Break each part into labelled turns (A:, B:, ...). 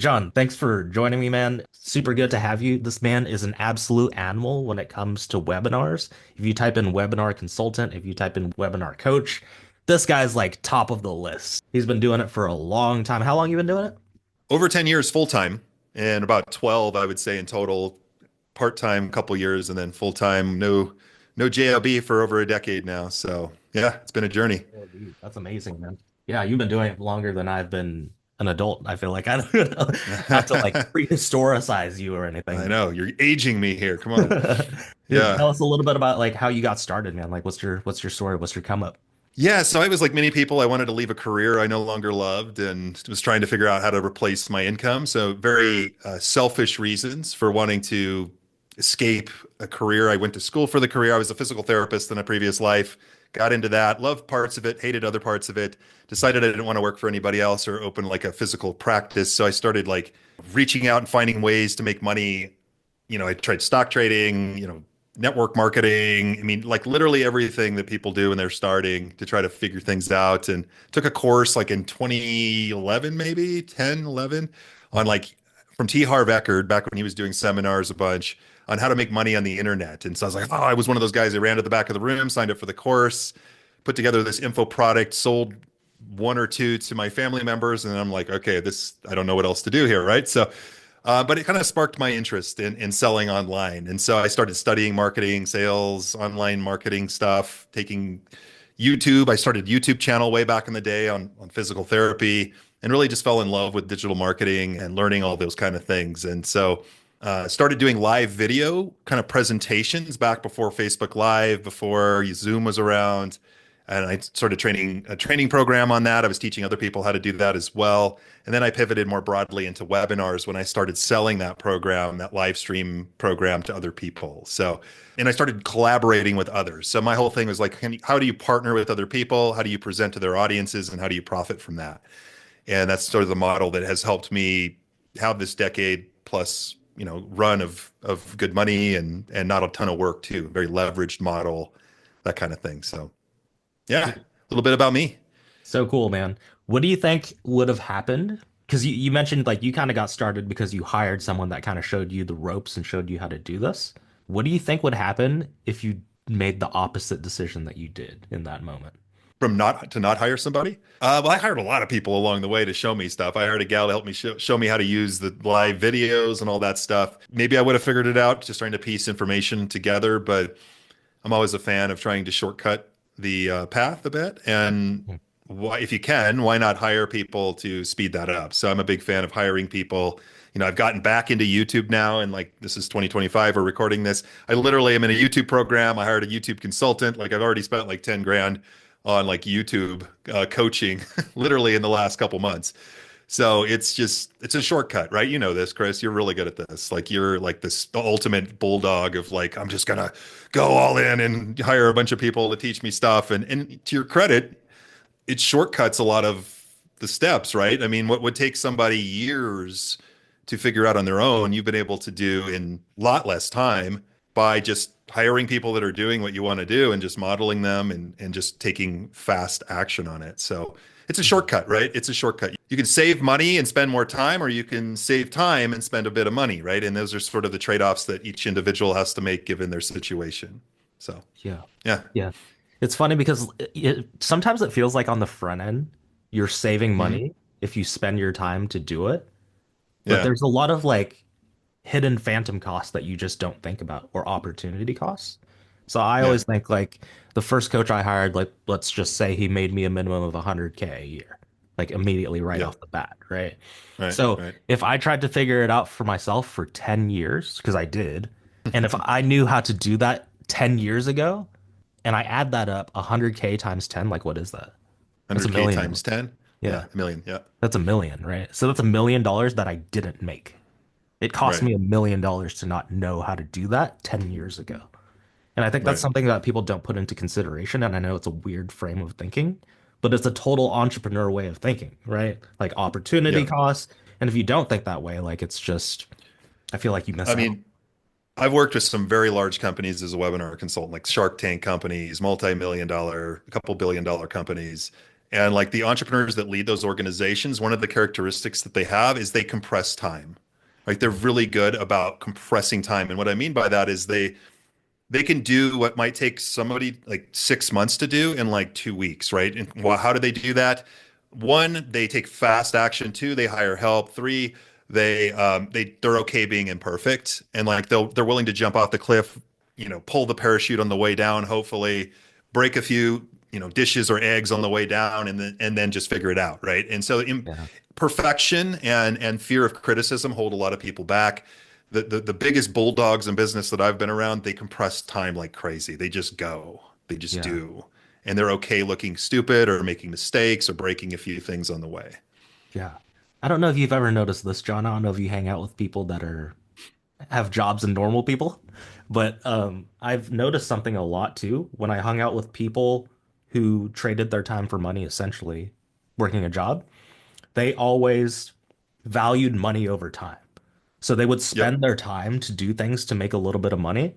A: John, thanks for joining me, man. Super good to have you. This man is an absolute animal when it comes to webinars. If you type in webinar consultant, if you type in webinar coach, this guy's like top of the list. He's been doing it for a long time. How long you been doing it?
B: Over 10 years full time and about 12, I would say in total, part time, couple years, and then full time. No JLB for over a decade now. So yeah, it's been a journey.
A: Oh, dude, that's amazing, man. Yeah, you've been doing it longer than I've been an adult. I feel like I don't know, not to like prehistoricize you or
B: I
A: anything.
B: know you're aging me here. Come on.
A: Dude,
B: Yeah.
A: tell us a little bit about like how you got started, man. Like what's your story? What's your come up?
B: Yeah, so I was like many people, I wanted to leave a career I no longer loved and was trying to figure out how to replace my income. So very selfish reasons for wanting to escape a career. I went to school for the career. I was a physical therapist in a previous life, got into that, loved parts of it, hated other parts of it, decided I didn't want to work for anybody else or open like a physical practice. So I started like reaching out and finding ways to make money. I tried stock trading, network marketing. I mean, like literally everything that people do when they're starting to try to figure things out. And took a course like in 2011, maybe 10, 11, on like from T. Harv Eckert back when he was doing seminars a bunch on how to make money on the internet. And so I was like, oh, I was one of those guys that ran to the back of the room, signed up for the course, put together this info product, sold one or two to my family members. And I'm like, okay, I don't know what else to do here. Right. But it kind of sparked my interest in selling online. And so I started studying marketing, sales, online marketing stuff, taking YouTube. I started a YouTube channel way back in the day on physical therapy and really just fell in love with digital marketing and learning all those kind of things. And so started doing live video kind of presentations back before Facebook Live, before Zoom was around. And I started training a training program on that. I was teaching other people how to do that as well. And then I pivoted more broadly into webinars when I started selling that program, that live stream program to other people. And I started collaborating with others. So my whole thing was like, how do you partner with other people? How do you present to their audiences? And how do you profit from that? And that's sort of the model that has helped me have this decade plus, run of good money and not a ton of work too. Very leveraged model, that kind of thing. So yeah, a little bit about me.
A: So cool, man. What do you think would have happened? Because you mentioned like you kind of got started because you hired someone that kind of showed you the ropes and showed you how to do this. What do you think would happen if you made the opposite decision that you did in that moment?
B: From not hire somebody? Well, I hired a lot of people along the way to show me stuff. I hired a gal to help me show me how to use the live videos and all that stuff. Maybe I would have figured it out just trying to piece information together, but I'm always a fan of trying to shortcut the path a bit. And if you can, why not hire people to speed that up? So I'm a big fan of hiring people. I've gotten back into YouTube now, and like this is 2025. We're recording this. I literally am in a YouTube program. I hired a YouTube consultant. Like I've already spent like 10 grand on like YouTube coaching, literally in the last couple months. So it's a shortcut, right? You know this, Chris. You're really good at this. Like you're like this the ultimate bulldog of like, I'm just gonna go all in and hire a bunch of people to teach me stuff. And to your credit, it shortcuts a lot of the steps, right? I mean, what would take somebody years to figure out on their own, you've been able to do in a lot less time by just hiring people that are doing what you want to do and just modeling them and just taking fast action on it. So it's a shortcut, right? It's a shortcut. You can save money and spend more time, or you can save time and spend a bit of money, right? And those are sort of the trade-offs that each individual has to make given their situation. So,
A: Yeah.
B: yeah.
A: Yeah. It's funny because sometimes it feels like on the front end, you're saving
B: Mhm.
A: money if you spend your time to do it. But
B: Yeah.
A: there's a lot of like hidden phantom costs that you just don't think about or opportunity costs. So I
B: Yeah.
A: always think like the first coach I hired, like let's just say he made me a minimum of 100K a year, like immediately right
B: Yeah.
A: off the bat, right?
B: Right.
A: So
B: Right.
A: if I tried to figure it out for myself for 10 years, because I did, and if I knew how to do that 10 years ago, and I add that up, 100K times 10, like what is that? That's a
B: 100K
A: million.
B: times 10.
A: Yeah,
B: Yeah. A million. Yeah.
A: that's a million, right? So that's $1 million that I didn't make. It cost
B: Right.
A: me $1 million to not know how to do that 10 years ago. And I think that's
B: Right.
A: something that people don't put into consideration. And I know it's a weird frame of thinking, but it's a total entrepreneur way of thinking, right? Like opportunity
B: Yeah.
A: costs. And if you don't think that way, like it's just, I feel like you miss
B: I
A: out.
B: mean, I've worked with some very large companies as a webinar consultant, like Shark Tank companies, multi-million dollar, a couple billion dollar companies. And like the entrepreneurs that lead those organizations, one of the characteristics that they have is they compress time. Like they're really good about compressing time. And what I mean by that is they can do what might take somebody like 6 months to do in like 2 weeks, right? And how do they do that? One, they take fast action. Two, they hire help. Three, they're okay being imperfect, and like they're willing to jump off the cliff, pull the parachute on the way down, hopefully break a few, dishes or eggs on the way down, and then just figure it out, right? And so
A: Yeah.
B: imperfection and fear of criticism hold a lot of people back. The biggest bulldogs in business that I've been around, they compress time like crazy. They just go. They just
A: Yeah.
B: do. And they're okay looking stupid or making mistakes or breaking a few things on the way.
A: Yeah. I don't know if you've ever noticed this, John. I don't know if you hang out with people that are have jobs and normal people, but I've noticed something a lot too when I hung out with people who traded their time for money, essentially working a job. They always valued money over time. So they would
B: Yep.
A: spend their time to do things to make a little bit of money.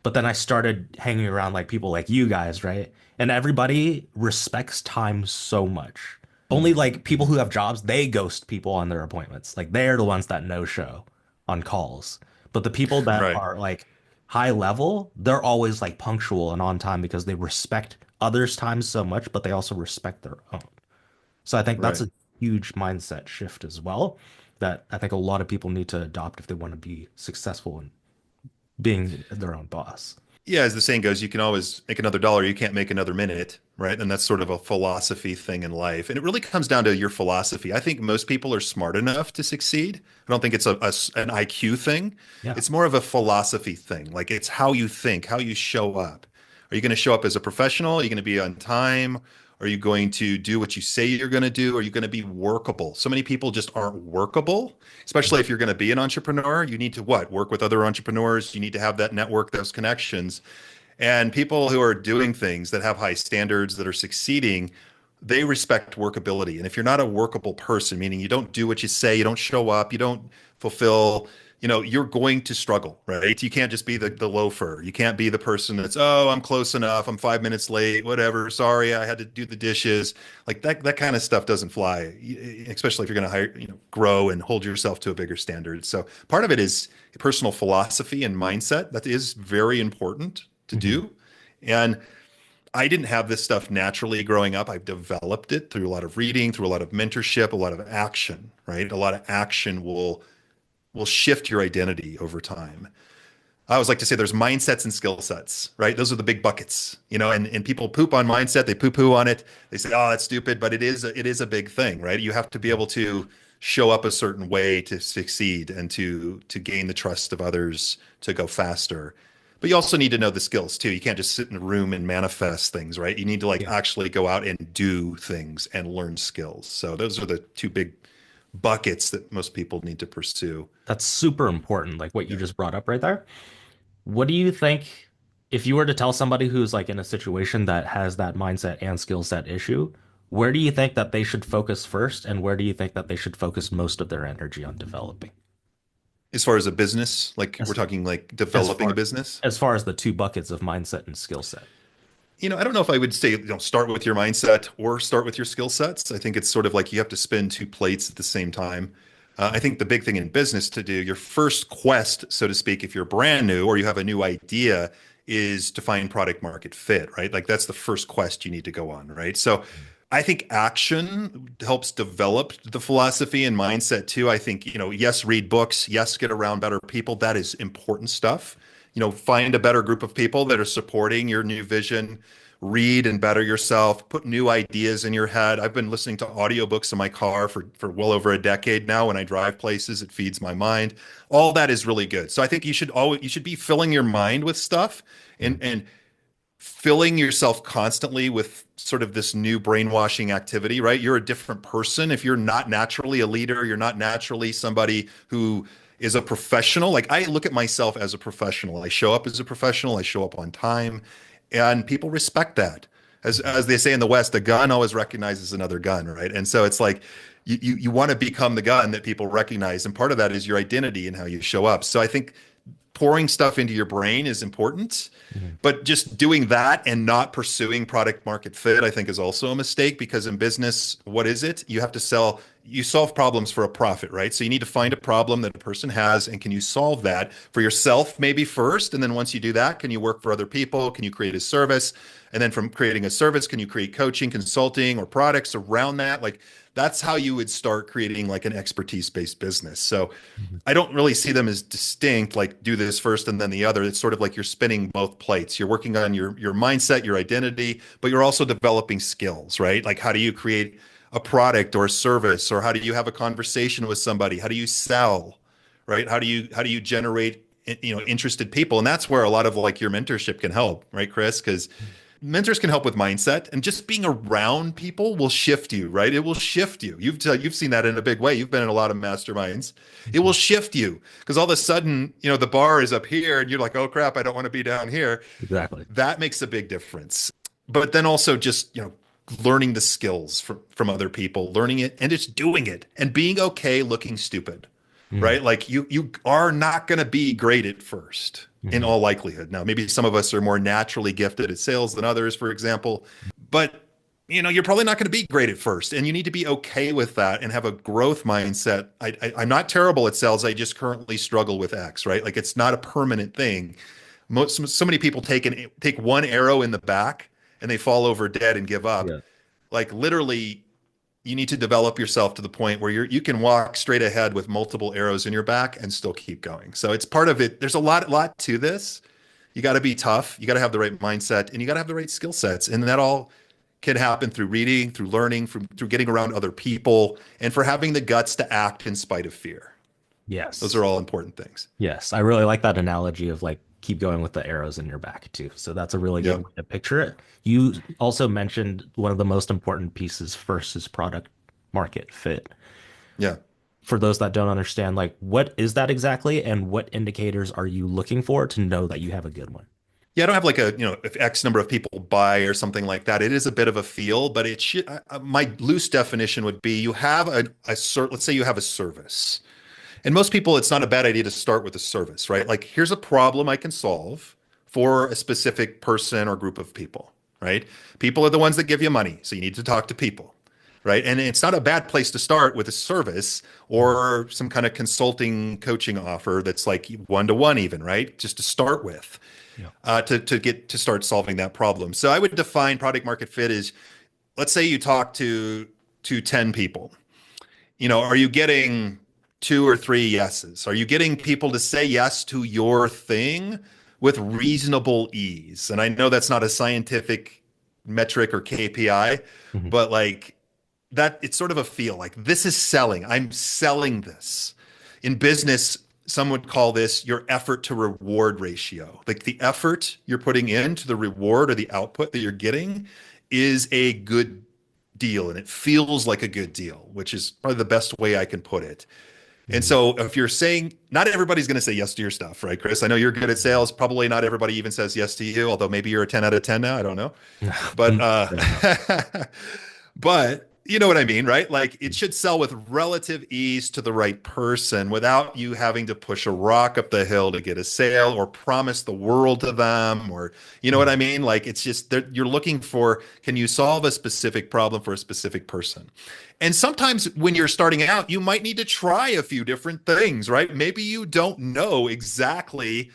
A: But then I started hanging around like people like you guys, right? And everybody respects time so much. Only like people who have jobs, they ghost people on their appointments. Like they're the ones that no show on calls. But the people that
B: Right.
A: are like high level, they're always like punctual and on time because they respect others' time so much, but they also respect their own. So I think that's
B: Right.
A: a huge mindset shift as well that I think a lot of people need to adopt if they want to be successful in being their own boss.
B: Yeah, as the saying goes, you can always make another dollar, you can't make another minute, right? And that's sort of a philosophy thing in life. And it really comes down to your philosophy. I think most people are smart enough to succeed. I don't think it's an IQ thing.
A: Yeah.
B: It's more of a philosophy thing. Like it's how you think, how you show up. Are you going to show up as a professional? Are you going to be on time? Are you going to do what you say you're going to do? Are you going to be workable? So many people just aren't workable, especially if you're going to be an entrepreneur. You need to what? Work with other entrepreneurs. You need to have that network, those connections. And people who are doing things that have high standards, that are succeeding, they respect workability. And if you're not a workable person, meaning you don't do what you say, you don't show up, you don't fulfill, you're going to struggle, right? You can't just be the loafer. You can't be the person that's, oh, I'm close enough. I'm 5 minutes late, whatever. Sorry, I had to do the dishes. Like that kind of stuff doesn't fly, especially if you're going to hire, grow and hold yourself to a bigger standard. So part of it is personal philosophy and mindset. That is very important to
A: Mhm.
B: do. And I didn't have this stuff naturally growing up. I've developed it through a lot of reading, through a lot of mentorship, a lot of action, right? A lot of action will shift your identity over time. I always like to say there's mindsets and skill sets, right? Those are the big buckets, and people poop on mindset, they poo poo on it. They say, oh, that's stupid, but it is a big thing, right? You have to be able to show up a certain way to succeed and to gain the trust of others to go faster. But you also need to know the skills too. You can't just sit in a room and manifest things, right? You need to like
A: Yeah.
B: actually go out and do things and learn skills. So those are the two big buckets that most people need to pursue.
A: That's super important, like what you
B: Yeah.
A: just brought up right there. What do you think if you were to tell somebody who's like in a situation that has that mindset and skill set issue, where do you think that they should focus first, and where do you think that they should focus most of their energy on developing?
B: As far as a business, like we're
A: As
B: talking like
A: as
B: developing a
A: far
B: business.
A: as far as the two buckets of mindset and skill set.
B: I don't know if I would say, start with your mindset or start with your skill sets. I think it's sort of like you have to spin two plates at the same time. I think the big thing in business to do, your first quest, so to speak, if you're brand new or you have a new idea, is to find product market fit, right? Like that's the first quest you need to go on, right? So I think action helps develop the philosophy and mindset too. I think, yes, read books, yes, get around better people. That is important stuff. Find a better group of people that are supporting your new vision, read and better yourself, put new ideas in your head. I've been listening to audiobooks in my car for well over a decade now. When I drive places, it feeds my mind. All that is really good. So I think you should be filling your mind with stuff
A: Mm.
B: and filling yourself constantly with sort of this new brainwashing activity, right? You're a different person. If you're not naturally a leader, you're not naturally somebody who is a professional. Like I look at myself as a professional. I show up as a professional. I show up on time, and people respect that. As they say in the West, a gun always recognizes another gun, right? And so it's like you want to become the gun that people recognize, and part of that is your identity and how you show up. So I think pouring stuff into your brain is important,
A: Mhm.
B: but just doing that and not pursuing product market fit, I think is also a mistake because in business, what is it? You have to sell, you solve problems for a profit, right? So you need to find a problem that a person has and can you solve that for yourself maybe first? And then once you do that, can you work for other people? Can you create a service? And then from creating a service, can you create coaching, consulting, or products around that? Like that's how you would start creating like an expertise-based business. So
A: Mhm.
B: I don't really see them as distinct, like do this first and then the other. It's sort of like you're spinning both plates. You're working on your mindset, your identity, but you're also developing skills, right? Like how do you create a product or a service, or how do you have a conversation with somebody? How do you sell, right? How do you generate interested people? And that's where a lot of like your mentorship can help, right, Chris? Because mentors can help with mindset, and just being around people will shift you, right? It will shift you. You've seen that in a big way. You've been in a lot of masterminds. It will
A: Mhm.
B: shift you because all of a sudden, the bar is up here and you're like, "Oh crap, I don't want to be down here."
A: Exactly.
B: That makes a big difference. But then also just, learning the skills from other people, learning it and just doing it and being okay looking stupid,
A: Mm.
B: right? Like you are not going to be great at first in
A: Mhm.
B: all likelihood. Now, maybe some of us are more naturally gifted at sales than others, for example, but you're probably not going to be great at first, and you need to be okay with that and have a growth mindset. I'm not terrible at sales. I just currently struggle with X, right? Like it's not a permanent thing. So many people take one arrow in the back and they fall over dead and give up.
A: Yeah.
B: Like literally, you need to develop yourself to the point where you can walk straight ahead with multiple arrows in your back and still keep going. So it's part of it. There's a lot to this. You got to be tough. You got to have the right mindset, and you got to have the right skill sets. And that all can happen through reading, through learning, through getting around other people, and for having the guts to act in spite of fear. Those
A: Yes.
B: are all important things.
A: Yes. I really like that analogy of like keep going with the arrows in your back too. So that's a really good
B: Yeah.
A: way to picture it. You also mentioned one of the most important pieces first is product market fit.
B: Yeah.
A: For those that don't understand, like what is that exactly and what indicators are you looking for to know that you have a good one?
B: Yeah, I don't have like if X number of people buy or something like that. It is a bit of a feel, but it should, my loose definition would be you have let's say you have a service. And most people, it's not a bad idea to start with a service, right? Like, here's a problem I can solve for a specific person or group of people, right? People are the ones that give you money. So you need to talk to people, right? And it's not a bad place to start with a service
A: Mhm.
B: or some kind of consulting coaching offer that's like one to one, even, right? Just to start with,
A: Yeah.
B: to get to start solving that problem. So I would define product market fit as, let's say you talk to 10 people. Are you getting two or three yeses? Are you getting people to say yes to your thing with reasonable ease? And I know that's not a scientific metric or KPI,
A: Mhm.
B: but like that, it's sort of a feel like this is selling. I'm selling this. In business, some would call this your effort to reward ratio. Like the effort you're putting into the reward or the output that you're getting is a good deal and it feels like a good deal, which is probably the best way I can put it. And
A: Mhm.
B: so if you're saying not everybody's going to say yes to your stuff, right, Chris? I know you're good at sales. Probably not everybody even says yes to you, although maybe you're a 10 out of 10 now. I don't know. But
A: Mm. Yeah, no.
B: but you know what I mean, right? Like it should sell with relative ease to the right person without you having to push a rock up the hill to get a sale or promise the world to them, or you know what I
A: Mhm.
B: mean? Like it's just you're looking for, can you solve a specific problem for a specific person? And sometimes when you're starting out, you might need to try a few different things, right? Maybe you don't know exactly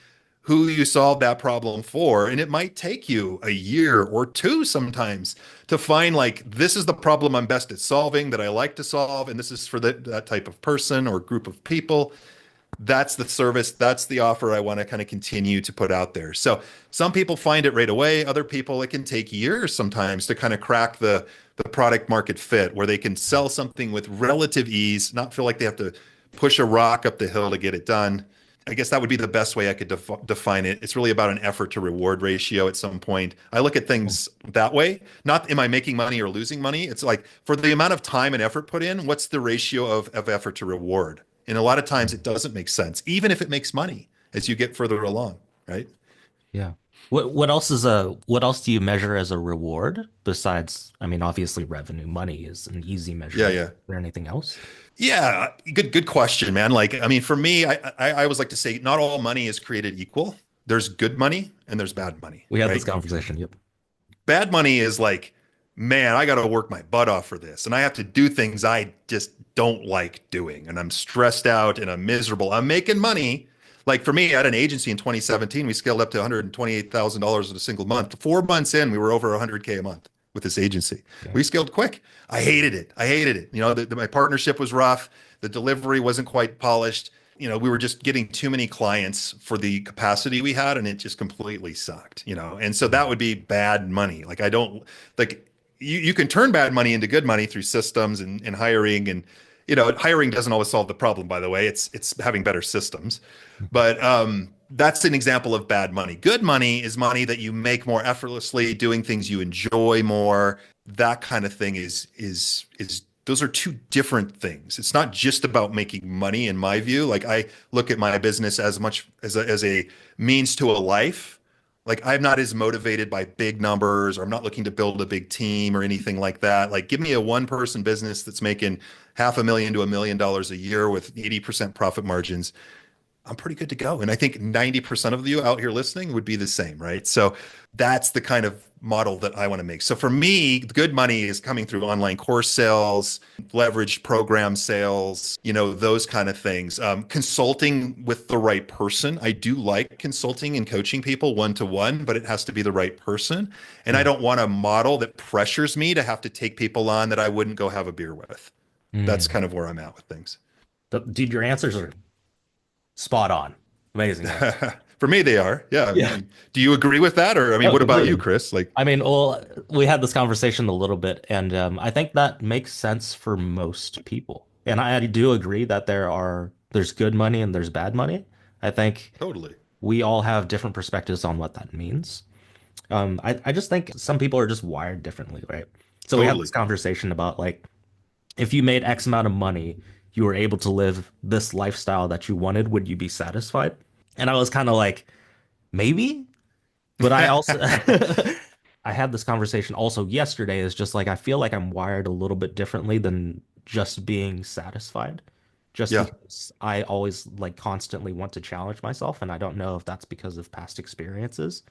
B: who you solve that problem for. And it might take you a year or two sometimes to find like, this is the problem I'm best at solving that I like to solve. And this is for that type of person or group of people. That's the service, that's the offer I want to kind of continue to put out there. So some people find it right away. Other people, it can take years sometimes to kind of crack the product market fit where they can sell something with relative ease, not feel like they have to push a rock up the hill to get it done. I guess that would be the best way I could define it. It's really about an effort to reward ratio at some point. I look at things that way. Not am I making money or losing money? It's like for the amount of time and effort put in, what's the ratio of effort to reward? And a lot of times it doesn't make sense, even if it makes money as you get further along, right?
A: Yeah. What else do you measure as a reward besides, I mean, obviously revenue, money is an easy
B: Yeah,
A: measurement.
B: yeah.
A: Is there anything else?
B: Yeah, good question, man. Like, I mean, for me, I always like to say not all money is created equal. There's good money and there's bad money,
A: We had this
B: right?
A: conversation. Yep.
B: Bad money is like, man, I got to work my butt off for this, and I have to do things I just don't like doing, and I'm stressed out and I'm miserable. I'm making money. Like for me, I had an agency in 2017. We scaled up to $128,000 in a single month. 4 months in, we were over 100K a month with this agency.
A: Yeah.
B: We scaled quick. I hated it. I hated it. You know, my partnership was rough. The delivery wasn't quite polished. You know, we were just getting too many clients for the capacity we had, and it just completely sucked, you know. And so that would be bad money. Like I don't like you can turn bad money into good money through systems and hiring, and you know, hiring doesn't always solve the problem, by the way. It's having better systems. But that's an example of bad money. Good money is money that you make more effortlessly, doing things you enjoy more. That kind of thing is those are two different things. It's not just about making money, in my view. Like I look at my business as much as a means to a life. Like I'm not as motivated by big numbers, or I'm not looking to build a big team or anything like that. Like give me a one person business that's making $500,000 to $1 million a year with 80% profit margins. I'm pretty good to go. And I think 90% of you out here listening would be the same, right? So that's the kind of model that I want to make. So for me, the good money is coming through online course sales, leveraged program sales, you know, those kind of things. Consulting with the right person. I do like consulting and coaching people one to one, but it has to be the right person. And I
A: Yeah.
B: don't want a model that pressures me to have to take people on that I wouldn't go have a beer with. That's
A: Mm.
B: kind of where I'm at with things.
A: Dude, your answers are spot on. Amazing answer.
B: For me, they are. Yeah. I
A: Yeah.
B: mean, do you agree with that? Or, I mean,
A: Oh,
B: what about you,
A: completely.
B: Chris? Like,
A: I mean, well, we had this conversation a little bit, and I think that makes sense for most people. And I do agree that there's good money and there's bad money. I think
B: totally,
A: we all have different perspectives on what that means. I just think some people are just wired differently, right? So we had this
B: totally.
A: conversation about like if you made X amount of money, you were able to live this lifestyle that you wanted, would you be satisfied? And I was kind of like, maybe. But I also I had this conversation also yesterday is just like I feel like I'm wired a little bit differently than just being satisfied. Just
B: Yeah,
A: because I always like constantly want to challenge myself, and I don't know if that's because of past experiences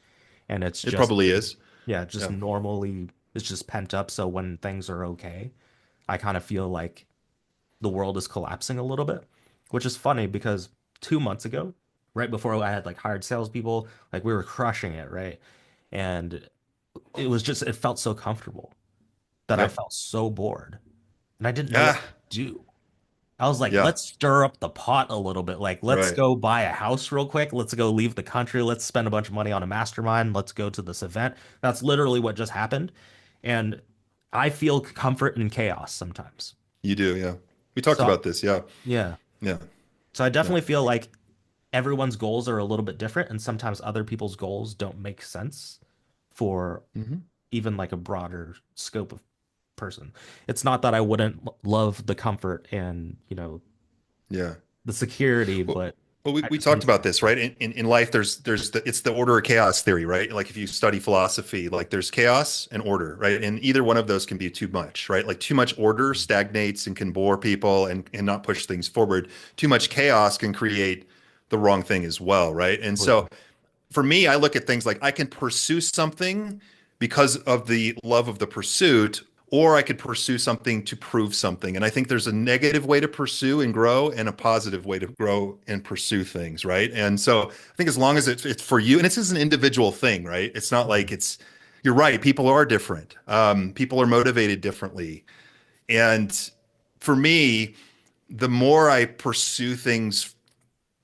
A: and it's
B: it
A: just
B: probably is.
A: yeah, just
B: Yeah.
A: normally it's just pent up. So when things are okay, I kind of feel like the world is collapsing a little bit, which is funny because 2 months ago, right before I had like hired salespeople, like we were crushing it, right? And it felt so comfortable that I
B: Yep.
A: felt so bored and I didn't know what
B: Ah,
A: to do. I was like,
B: yeah.
A: let's stir up the pot a little bit. Like, let's
B: Right.
A: go buy a house real quick. Let's go leave the country. Let's spend a bunch of money on a mastermind. Let's go to this event. That's literally what just happened. And I feel comfort in chaos sometimes.
B: You do. Yeah. We talked
A: So,
B: about this. Yeah.
A: yeah.
B: Yeah.
A: So I
B: Yeah.
A: definitely feel like everyone's goals are a little bit different, and sometimes other people's goals don't make sense for
B: Hmm.
A: even like a broader scope of person. It's not that I wouldn't love the comfort and,
B: Yeah.
A: the security,
B: Well,
A: but
B: we
A: I just
B: talked
A: need
B: about this, right? In life, it's the order of chaos theory, right? Like if you study philosophy, like there's chaos and order, right? And either one of those can be too much, right? Like too much order stagnates and can bore people and not push things forward. Too much chaos can create the wrong thing as well, right? And so
A: completely.
B: for me, I look at things like I can pursue something because of the love of the pursuit, or I could pursue something to prove something. And I think there's a negative way to pursue and grow and a positive way to grow and pursue things, right? And so I think as long as it's for you, and it's just an individual thing, right? It's not like you're right. People are different. People are motivated differently. And for me, the more I pursue things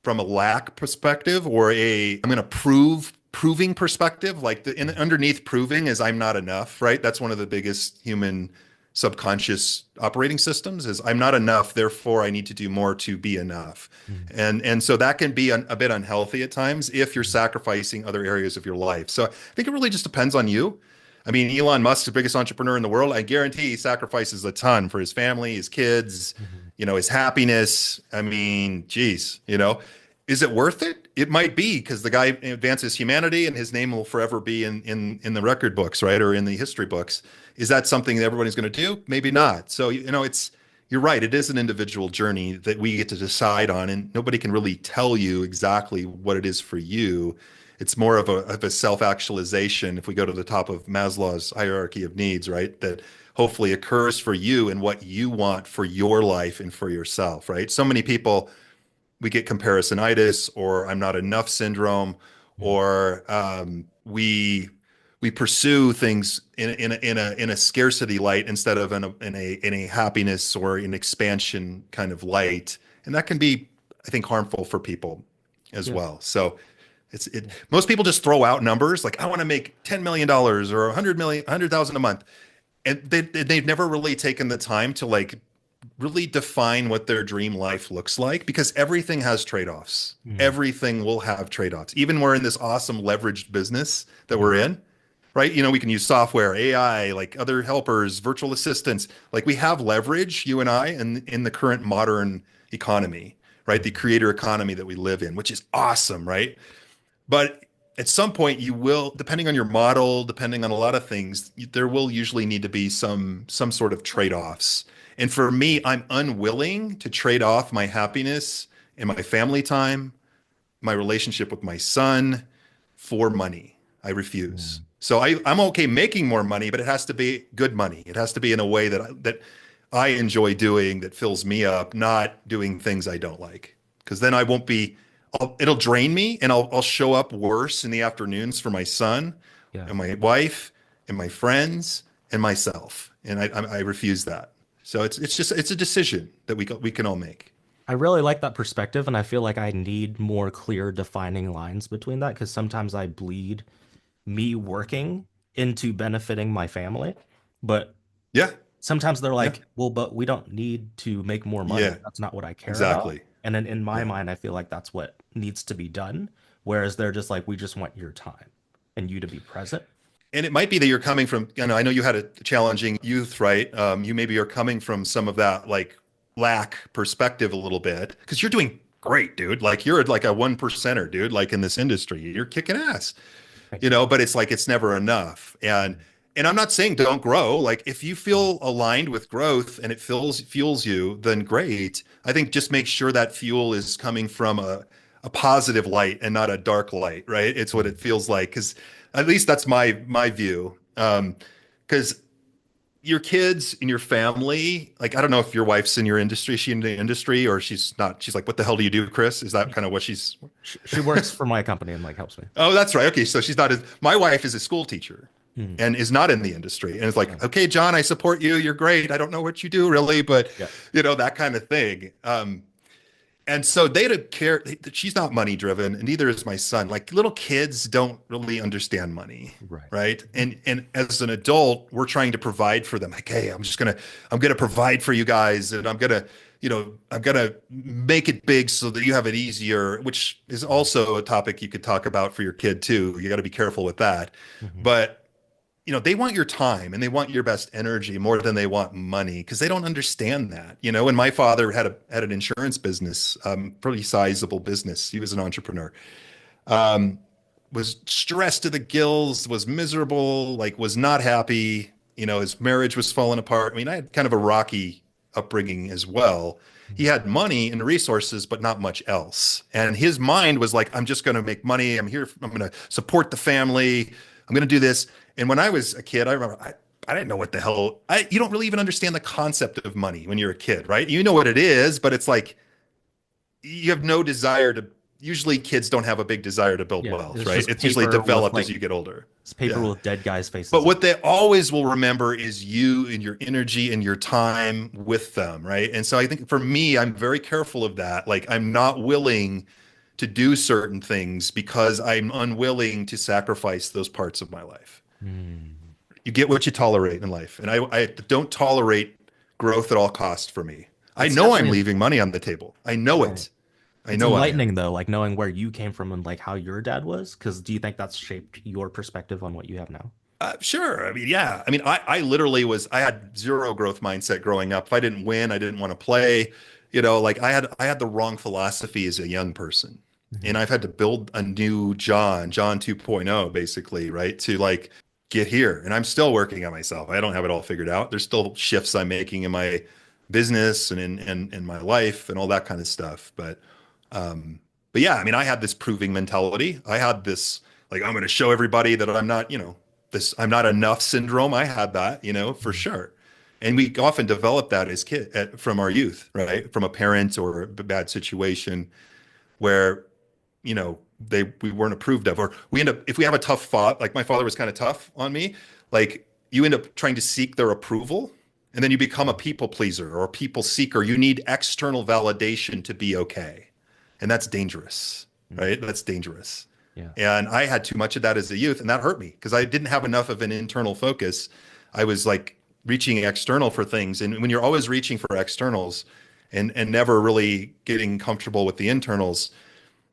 B: from a lack perspective or I'm going to proving perspective, like underneath proving is I'm not enough, right? That's one of the biggest human subconscious operating systems is I'm not enough, therefore I need to do more to be enough.
A: Mhm.
B: And so that can be a bit unhealthy at times if you're
A: Mhm.
B: sacrificing other areas of your life. So I think it really just depends on you. I mean, Elon Musk's the biggest entrepreneur in the world. I guarantee he sacrifices a ton for his family, his kids,
A: Mhm.
B: you know, his happiness. I mean, geez, you know, is it worth it? It might be because the guy advances humanity and his name will forever be in the record books, right? Or in the history books. Is that something that everybody's going to do? Maybe not. So, you know, you're right. It is an individual journey that we get to decide on, and nobody can really tell you exactly what it is for you. It's more of a self-actualization, if we go to the top of Maslow's hierarchy of needs, right? That hopefully occurs for you and what you want for your life and for yourself, right? So many people, we get comparisonitis or I'm not enough syndrome,
A: Mm.
B: or we pursue things in a scarcity light instead of in a happiness or an expansion kind of light, and that can be, I think, harmful for people as
A: Yeah.
B: well. So most people just throw out numbers like I want to make $10 million or 100 million, 100,000 a month, and they've never really taken the time to like really define what their dream life looks like, because everything has trade-offs.
A: Mm.
B: Everything will have trade-offs. Even we're in this awesome leveraged business that
A: Yeah.
B: we're in, right? We can use software, AI, like other helpers, virtual assistants. Like we have leverage, you and I, in the current modern economy, right? The
A: Mm.
B: creator economy that we live in, which is awesome, right? But at some point, you will, depending on your model, depending on a lot of things, there will usually need to be some sort of trade-offs. And for me, I'm unwilling to trade off my happiness and my family time, my relationship with my son for money. I refuse.
A: Mm.
B: So I'm okay making more money, but it has to be good money. It has to be in a way that I enjoy doing, that fills me up, not doing things I don't like. Because then I won't be, it'll drain me, and I'll show up worse in the afternoons for my son
A: Yeah.
B: and my wife and my friends and myself. And I refuse that. So it's a decision that we can all make.
A: I really like that perspective, and I feel like I need more clear defining lines between that because sometimes I bleed me working into benefiting my family. But
B: Yeah,
A: sometimes they're
B: yeah,
A: like, well, but we don't need to make more money.
B: yeah,
A: That's not what I care about.
B: exactly.
A: And then in my
B: Yeah.
A: mind, I feel like that's what needs to be done. Whereas they're just like, we just want your time and you to be present.
B: And it might be that you're coming from, I know you had a challenging youth, right? You maybe are coming from some of that like lack perspective a little bit, because you're doing great, dude. Like you're like a one percenter, dude, like in this industry. You're kicking ass,
A: Thank you.
B: but it's like it's never enough. And I'm not saying don't grow. Like if you feel aligned with growth and it fuels you, then great. I think just make sure that fuel is coming from a positive light and not a dark light, right? It's what
A: Mm.
B: it feels like. Because at least that's my view. Because your kids and your family, like I don't know if your wife's in your industry, is she in the industry or she's not. She's like, what the hell do you do, Chris? Is that kind of what she's?
A: She works for my company and like helps me.
B: Oh, that's right. Okay, so she's not. My wife is a school teacher
A: Mm.
B: and is not in the industry, and it's
A: Yeah.
B: like, okay, John, I support you. You're great. I don't know what you do really, but
A: Yeah.
B: that kind of thing. And so they don't care. She's not money driven, and neither is my son. Like little kids don't really understand money,
A: Right.
B: right? And as an adult, we're trying to provide for them. Like, hey, I'm gonna provide for you guys, and I'm gonna make it big so that you have it easier, which is also a topic you could talk about for your kid too. You got to be careful with that.
A: Hmm.
B: But they want your time and they want your best energy more than they want money, because they don't understand that. And my father had an insurance business, pretty sizable business. He was an entrepreneur. Was stressed to the gills, was miserable, like was not happy. His marriage was falling apart. I mean, I had kind of a rocky upbringing as well. He had money and resources, but not much else. And his mind was like, I'm just going to make money. I'm going to support the family. I'm going to do this. And when I was a kid, I remember I didn't know what the hell. You don't really even understand the concept of money when you're a kid, right? You know what it is, but it's like you have no desire to. Usually, kids don't have a big desire to build
A: Yeah.
B: wealth,
A: It's
B: right?
A: just
B: It's usually
A: paper with
B: developed as
A: like
B: you get older.
A: it's paper
B: Yeah.
A: with dead guys'
B: But
A: faces on
B: what they always will remember is you and your energy and your time with them, right? And so I think for me, I'm very careful of that. Like I'm not willing to do certain things because I'm unwilling to sacrifice those parts of my life.
A: it. Mm.
B: You get what you tolerate in life. And I don't tolerate growth at all costs for me. I
A: It's
B: know I'm
A: definitely
B: leaving money on the table. I know
A: right.
B: it. I
A: It's
B: know I am.
A: enlightening though, like knowing where you came from and like how your dad was. Because do you think that's shaped your perspective on what you have now?
B: Sure. I mean, yeah. I mean, I literally I had zero growth mindset growing up. If I didn't win, I didn't want to play. Like I had the wrong philosophy as a young person.
A: Hmm.
B: And I've had to build a new John 2.0, basically, right? To like get here. And I'm still working on myself. I don't have it all figured out. There's still shifts I'm making in my business and in my life and all that kind of stuff. But yeah, I mean, I had this proving mentality. I had this like I'm going to show everybody that I'm not, this I'm not enough syndrome. I had that, for
A: Mhm.
B: sure. And we often develop that as from our youth, right? From a parent or a bad situation where we weren't approved of, or we end up if we have a tough thought, like my father was kind of tough on me, like you end up trying to seek their approval, and then you become a people pleaser or a people seeker. You need external validation to be okay, and that's dangerous,
A: Mhm.
B: right? That's dangerous.
A: Yeah.
B: And I had too much of that as a youth, and that hurt me because I didn't have enough of an internal focus. I was like reaching external for things, and when you're always reaching for externals and never really getting comfortable with the internals,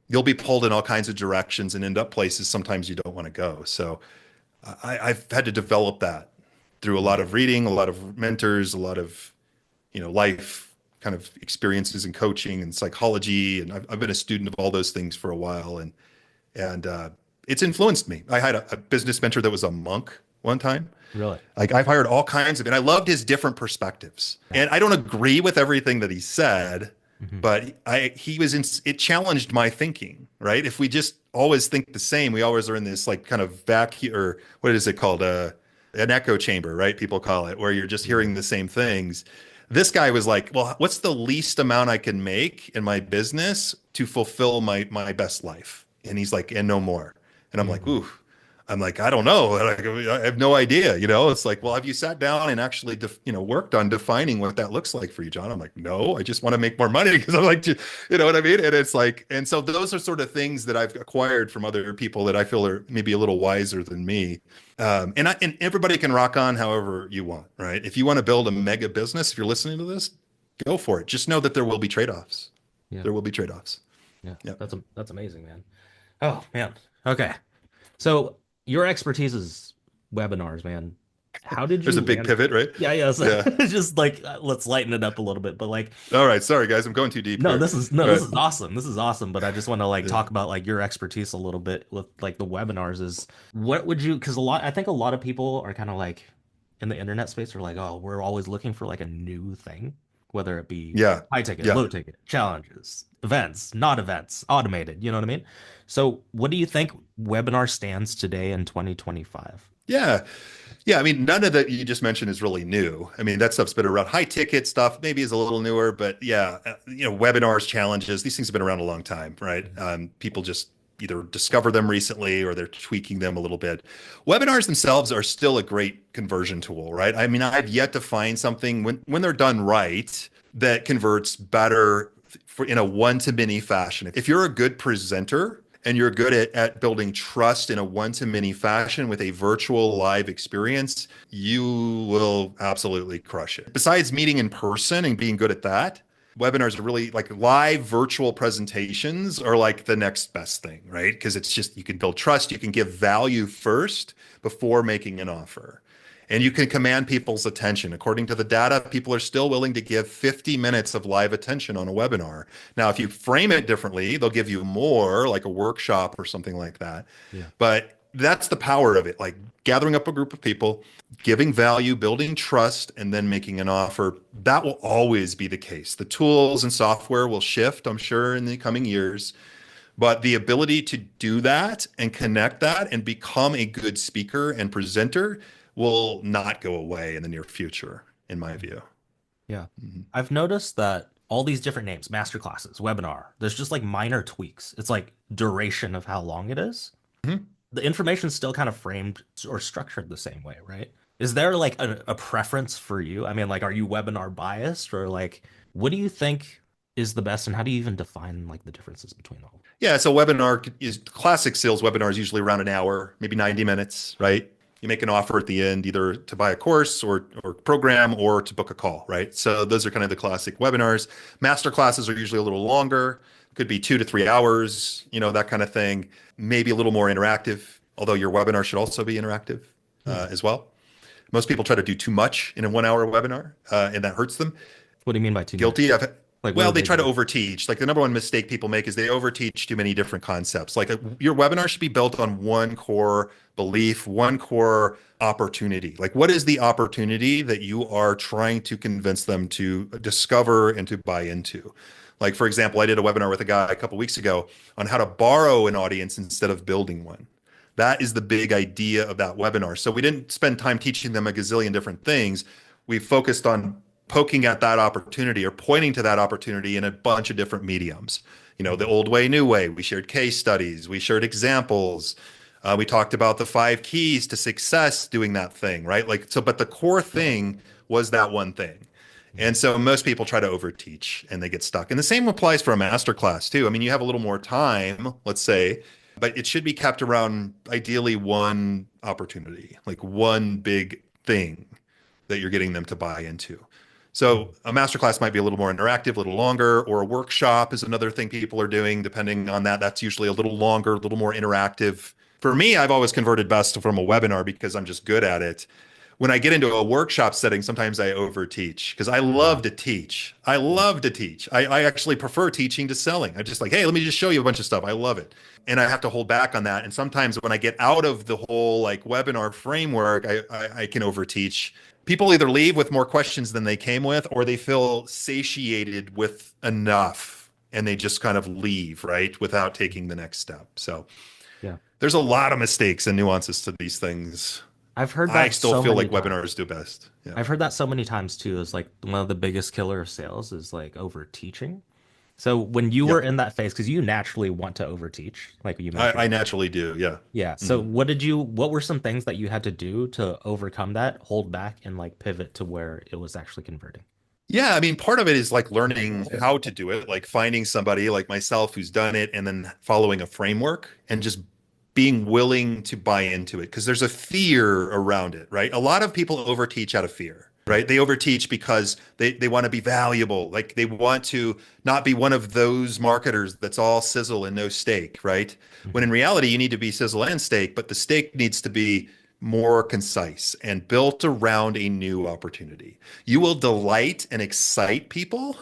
B: you'll be pulled in all kinds of directions and end up places sometimes you don't want to go. So I've had to develop that through a
A: Mhm.
B: lot of reading, a lot of mentors, a lot of, life kind of experiences and coaching and psychology. And I've been a student of all those things for a while. And it's influenced me. I had a business mentor that was a monk one time.
A: Really?
B: Like I've hired all kinds of, and I loved his different perspectives.
A: Yeah.
B: And I don't agree with everything that he said,
A: Hmm.
B: but he was in, it challenged my thinking, right? If we just always think the same, we always are in this like kind of vacuum, or what is it called? An echo chamber, right? People call it, where you're just
A: Yeah.
B: hearing the same things. This guy was like, well, what's the least amount I can make in my business to fulfill my best life? And he's like, and no more. And I'm like,
A: Hmm.
B: ooh, I'm like, I don't know. Like, I have no idea. It's like, well, have you sat down and actually, worked on defining what that looks like for you, John? I'm like, no, I just want to make more money because I'm like, you know what I mean? And it's like, and so those are sort of things that I've acquired from other people that I feel are maybe a little wiser than me. And everybody can rock on however you want, right? If you want to build a mega business, if you're listening to this, go for it. Just know that there will be trade-offs.
A: Yeah.
B: There will be trade-offs.
A: Yeah.
B: Yeah.
A: That's amazing, man. Oh man. Okay. So your expertise is webinars, man. How did
B: There's
A: you
B: a big
A: land?
B: pivot, right?
A: Yeah, yeah. So
B: Yeah.
A: just like let's lighten it up a little bit, but like
B: All right. Sorry, guys. I'm going too deep
A: no,
B: here.
A: this
B: Right.
A: is awesome. This is awesome, but I just want to like
B: Yeah.
A: talk about like your expertise a little bit with like the webinars is what would you because a lot I think a lot of people are kind of like in the internet space are like, oh, we're always looking for like a new thing, whether it be
B: Yeah.
A: high ticket,
B: Yeah.
A: low ticket, challenges, events, not events, automated, you know what I mean? So what do you think webinar stands today in 2025?
B: Yeah. Yeah. I mean, none of that you just mentioned is really new. I mean, that stuff's been around. High ticket stuff maybe is a little newer, but yeah, webinars, challenges, these things have been around a long time, right? People just either discover them recently or they're tweaking them a little bit. Webinars themselves are still a great conversion tool, right? I mean, I've yet to find something when they're done right that converts better in a one-to-many fashion. If you're a good presenter and you're good at building trust in a one-to-many fashion with a virtual live experience, you will absolutely crush it. Besides meeting in person and being good at that, webinars are really like live virtual presentations are like the next best thing, right? Because it's just you can build trust, you can give value first before making an offer. And you can command people's attention. According to the data, people are still willing to give 50 minutes of live attention on a webinar. Now, if you frame it differently, they'll give you more, like a workshop or something like that.
A: Yeah.
B: But that's the power of it, like gathering up a group of people, giving value, building trust, and then making an offer. That will always be the case. The tools and software will shift, I'm sure, in the coming years. But the ability to do that and connect that and become a good speaker and presenter will not go away in the near future, in my view.
A: Yeah.
B: Mhm.
A: I've noticed that all these different names, master classes, webinar, there's just like minor tweaks. It's like duration of how long it is.
B: Mhm.
A: The information's still kind of framed or structured the same way, right? Is there like a preference for you? I mean, like, are you webinar biased or like, what do you think is the best and how do you even define like the differences between them?
B: Yeah, so webinar is classic sales webinar is usually around an hour, maybe 90 minutes, right? You make an offer at the end, either to buy a course or program or to book a call, right? So those are kind of the classic webinars. Master classes are usually a little longer, could be 2 to 3 hours, that kind of thing. Maybe a little more interactive, although your webinar should also be interactive
A: Hmm.
B: as well. Most people try to do too much in a 1 hour webinar, and that hurts them.
A: What do you mean by too much?
B: Guilty.
A: Like, what
B: Well,
A: do
B: they
A: they
B: try to
A: do?
B: overteach. Like the number one mistake people make is they overteach too many different concepts. Like your webinar should be built on one core belief, one core opportunity. Like what is the opportunity that you are trying to convince them to discover and to buy into? Like for example, I did a webinar with a guy a couple weeks ago on how to borrow an audience instead of building one. That is the big idea of that webinar. So we didn't spend time teaching them a gazillion different things. We focused on poking at that opportunity or pointing to that opportunity in a bunch of different mediums. You know, the
A: Mhm.
B: old way, new way. We shared case studies, we shared examples. We talked about the 5 keys to success doing that thing, right? Like, so, but the core thing was that one thing. And so most people try to overteach and they get stuck. And the same applies for a master class too. I mean, you have a little more time, let's say, but it should be kept around ideally one opportunity, like one big thing that you're getting them to buy into. So
A: Mhm.
B: a masterclass might be a little more interactive, a little longer, or a workshop is another thing people are doing. Depending on that, that's usually a little longer, a little more interactive. For me, I've always converted best from a webinar because I'm just good at it. When I get into a workshop setting, sometimes I overteach because I love
A: Yeah.
B: to teach. I love to teach. I actually prefer teaching to selling. I just like, hey, let me just show you a bunch of stuff. I love it. And I have to hold back on that. And sometimes when I get out of the whole like webinar framework, I can overteach. People either leave with more questions than they came with, or they feel satiated with enough and they just kind of leave, right? Without taking the next step. So
A: Yeah.
B: there's a lot of mistakes and nuances to these things.
A: I've heard
B: I
A: that
B: still
A: so
B: feel
A: many
B: like
A: times.
B: webinars do best. Yeah.
A: I've heard that so many times too, is like one of the biggest killer of sales is like over teaching. So when you were
B: Yep.
A: in that phase, because you naturally want to overteach, like you
B: I
A: mentioned.
B: naturally do. Yeah.
A: Yeah. So
B: Mhm.
A: what were some things that you had to do to overcome that, hold back, and like pivot to where it was actually converting?
B: Yeah, I mean, part of it is like learning how to do it, like finding somebody like myself who's done it and then following a framework and just being willing to buy into it because there's a fear around it, right? A lot of people overteach out of fear, right? They overteach because they want to be valuable. Like they want to not be one of those marketers that's all sizzle and no steak, right? When
A: Mhm.
B: in reality, you need to be sizzle and steak, but the steak needs to be more concise and built around a new opportunity. You will delight and excite people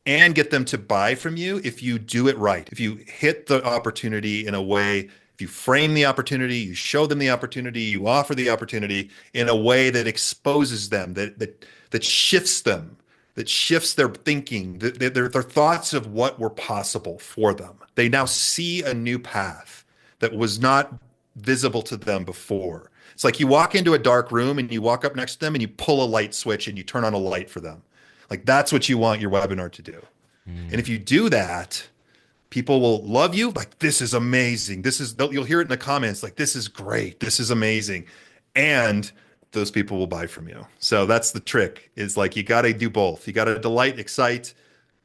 B: and get them to buy from you if you do it right. If you hit the opportunity in a way, if you frame the opportunity, you show them the opportunity, you offer the opportunity in a way that exposes them, that shifts them, that shifts their thinking, their thoughts of what were possible for them. They now see a new path that was not visible to them before. It's like you walk into a dark room and you walk up next to them and you pull a light switch and you turn on a light for them. Like that's what you want your webinar to do. And if
A: Mm.
B: you do that, people will love you. Like, this is amazing. You'll hear it in the comments, like, this is great. This is amazing. And those people will buy from you. So that's the trick is like, you got to do both. You got to delight, excite,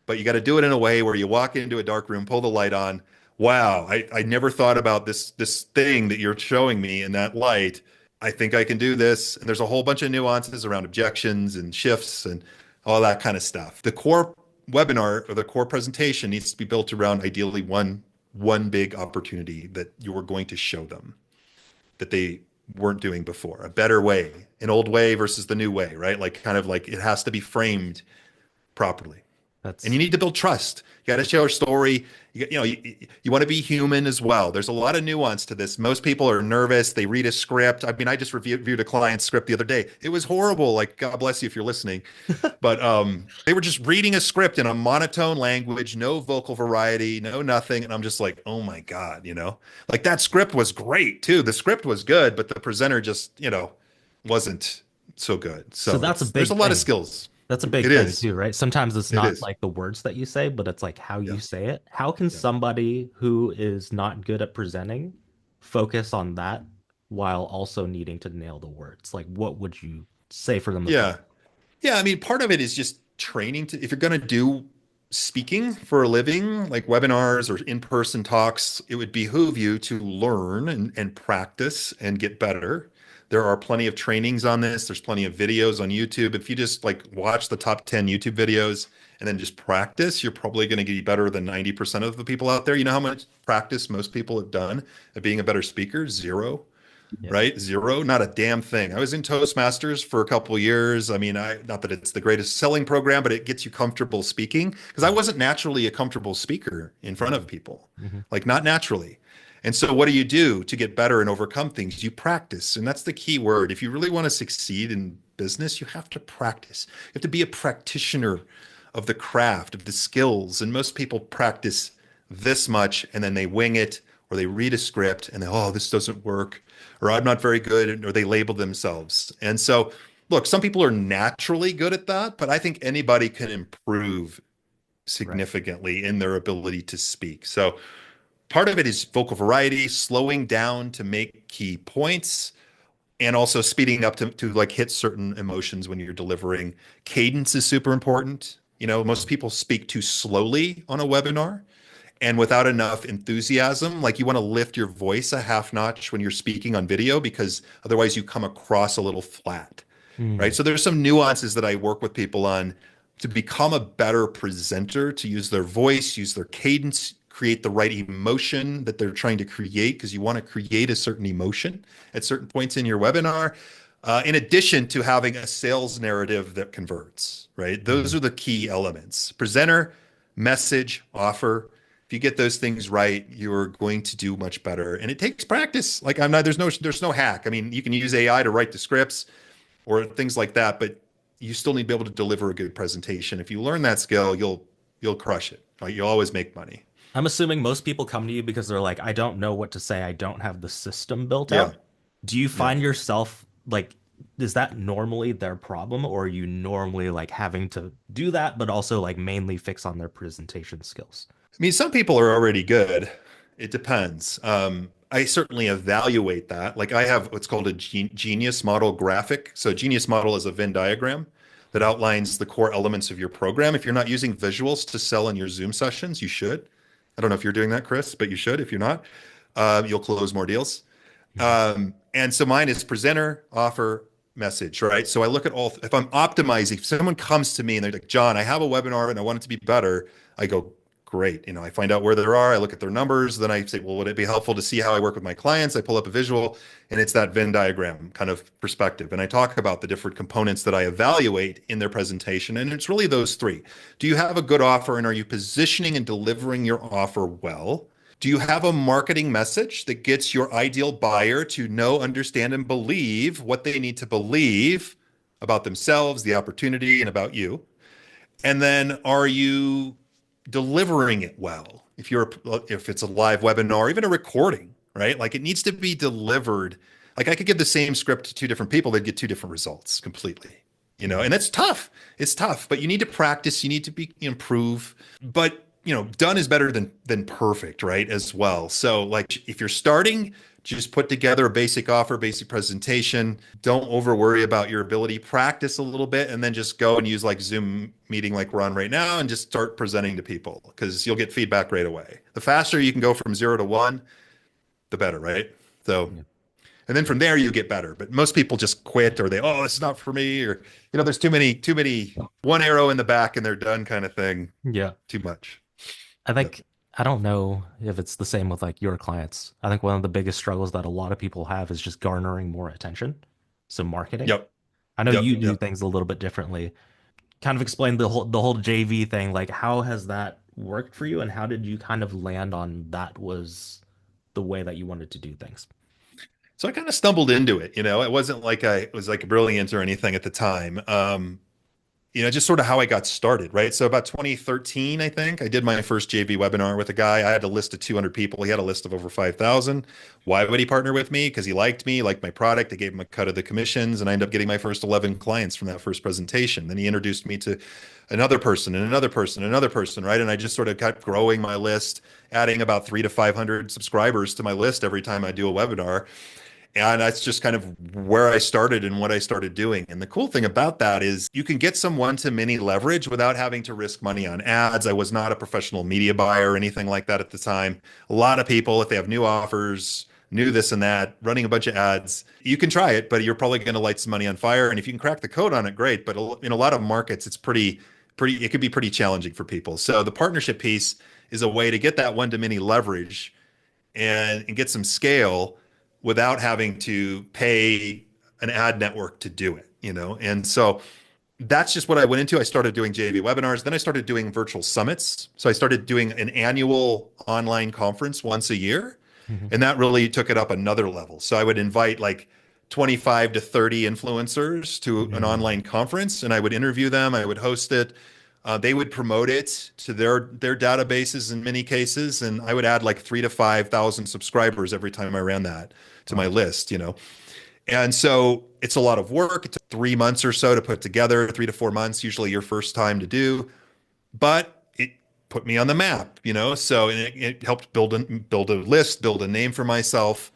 B: but you got to do it in a way where you walk into a dark room, pull the light on. Wow, I never thought about this thing that you're showing me in that light. I think I can do this. And there's a whole bunch of nuances around objections and shifts and all that kind of stuff. The core webinar or the core presentation needs to be built around ideally one big opportunity that you are going to show them that they weren't doing before. A better way, an old way versus the new way, right? Like kind of like it has to be framed properly. And you
A: That's
B: need to build trust. You got to share a story. You want to be human as well. There's a lot of nuance to this. Most people are nervous. They read a script. I mean, I just reviewed a client's script the other day. It was horrible. Like, God bless you if you're listening. But they were just reading a script in a monotone language, no vocal variety, no nothing. And I'm just like, oh my God, like that script was great too. The script was good, but the presenter just, wasn't so good.
A: so
B: So
A: that's a
B: there's a
A: big
B: lot of
A: thing.
B: skills.
A: That's a big
B: It
A: thing
B: is.
A: too, right? Sometimes it's
B: It
A: not
B: is.
A: like the words that you say, but it's like how you
B: Yeah.
A: say it. How can
B: Yeah.
A: somebody who is not good at presenting focus on that while also needing to nail the words? Like, what would you say for them to focus?
B: Yeah. Yeah, I mean, part of it is just training to, if you're going to do speaking for a living, like webinars or in-person talks, it would behoove you to learn and practice and get better. There are plenty of trainings on this. There's plenty of videos on YouTube. If you just like watch the top 10 YouTube videos and then just practice, you're probably going to get better than 90% of the people out there. You know how much practice most people have done at being a better speaker? Zero.
A: Yeah.
B: right? Zero, not a damn thing. I was in Toastmasters for a couple of years. I mean, not that it's the greatest selling program, but it gets you comfortable speaking because I wasn't naturally a comfortable speaker in front of people,
A: Mm-hmm.
B: like not naturally. And so what do you do to get better and overcome things? You practice. And that's the key word. If you really want to succeed in business, you have to practice. You have to be a practitioner of the craft, of the skills. And most people practice this much and then they wing it or they read a script and they, oh, this doesn't work, or I'm not very good, or they label themselves. And so, look, some people are naturally good at that, but I think anybody can improve
A: Right.
B: significantly in their ability to speak. So, part of it is vocal variety, slowing down to make key points, and also speeding up to like hit certain emotions when you're delivering. Cadence is super important. You know, most people speak too slowly on a webinar and without enough enthusiasm. Like you want to lift your voice a half notch when you're speaking on video because otherwise you come across a little flat, right?
A: Mm.
B: So there's some nuances that I work with people on to become a better presenter, to use their voice, use their cadence, create the right emotion that they're trying to create because you want to create a certain emotion at certain points in your webinar. In addition to having a sales narrative that converts, right? Those
A: Mm.
B: are the key elements. Presenter, message, offer. If you get those things right, you're going to do much better. And it takes practice. Like I'm not, there's no hack. I mean, you can use AI to write the scripts or things like that, but you still need to be able to deliver a good presentation. If you learn that skill, you'll crush it. Right? You'll always make money.
A: I'm assuming most people come to you because they're like, I don't know what to say. I don't have the system built
B: Yeah.
A: out. Do you
B: Yeah.
A: find yourself like, is that normally their problem, or are you normally like having to do that, but also like mainly fix on their presentation skills?
B: I mean, some people are already good. It depends. I certainly evaluate that. Like I have what's called a genius model graphic. So a genius model is a Venn diagram that outlines the core elements of your program. If you're not using visuals to sell in your Zoom sessions, you should. I don't know if you're doing that, Chris, but you should. If you're not, you'll close more deals.
A: Mhm.
B: And so mine is presenter, offer, message, right? So I look at all, if I'm optimizing, if someone comes to me and they're like, John, I have a webinar and I want it to be better, I go, great. You know, I find out where they are, I look at their numbers, then I say, well, would it be helpful to see how I work with my clients? I pull up a visual and it's that Venn diagram kind of perspective. And I talk about the different components that I evaluate in their presentation. And it's really those three. Do you have a good offer and are you positioning and delivering your offer well? Do you have a marketing message that gets your ideal buyer to know, understand, and believe what they need to believe about themselves, the opportunity, and about you? And then are you delivering it well? If it's a live webinar, or even a recording, right? Like it needs to be delivered. Like I could give the same script to two different people, they'd get two different results completely. You know, and
A: Mhm.
B: that's tough. It's tough, but you need to practice, you need to be improve. But you know, done is better than perfect, right? As well. So like if you're starting, just put together a basic offer, basic presentation. Don't over worry about your ability. Practice a little bit and then just go and use like Zoom meeting like we're on right now and just start presenting to people because you'll get feedback right away. The faster you can go from 0 to 1, the better, right? So,
A: Yeah.
B: and then
A: Yeah.
B: from there you get better. But most people just quit or they, oh, this is not for me, or you know, there's too many one arrow in the back and they're done kind of thing.
A: Yeah.
B: Too much.
A: I
B: Yep.
A: think I don't know if it's the same with like your clients. I think one of the biggest struggles that a lot of people have is just garnering more attention. So marketing.
B: Yep.
A: I know you
B: Yep.
A: do
B: Yep.
A: things a little bit differently. Kind of explain the whole JV thing. Like how has that worked for you and how did you kind of land on that was the way that you wanted to do things?
B: So I kind of stumbled into it. You know, it wasn't like I was like brilliant or anything at the time. You know, just sort of how I got started, right? So about 2013, I think, I did my first JV webinar with a guy. I had a list of 200 people. He had a list of over 5,000. Why would he partner with me? Because he liked me, liked my product. I gave him a cut of the commissions, and I ended up getting my first 11 clients from that first presentation. Then he introduced me to another person and another person, another person, right? And I just sort of kept growing my list, adding about 300 to 500 subscribers to my list every time I do a webinar. And that's just kind of where I started and what I started doing. And the cool thing about that is you can get some one-to-many leverage without having to risk money on ads. I was not a professional media buyer or anything like that at the time. A lot of people, if they have new offers, new this and that, running a bunch of ads, you can try it, but you're probably going to light some money on fire. And if you can crack the code on it, great. But in a lot of markets, it's it could be pretty challenging for people. So the partnership piece is a way to get that one-to-many leverage and get some scale without having to pay an ad network to do it, you know? And so that's just what I went into. I started doing JV webinars. Then I started doing virtual summits. So I started doing an annual online conference once a year.
A: Mhm.
B: And that really took it up another level. So I would invite like 25 to 30 influencers to an
A: Mhm.
B: online conference and I would interview them. I would host it. They would promote it to their databases in many cases. And I would add like 3 to 5 thousand subscribers every time I ran that to my
A: Wow.
B: list, you know. And so it's a lot of work. It took 3 months or so to put together, 3 to 4 months, usually your first time to do. But it put me on the map, you know. So it helped build a list, build a name for myself,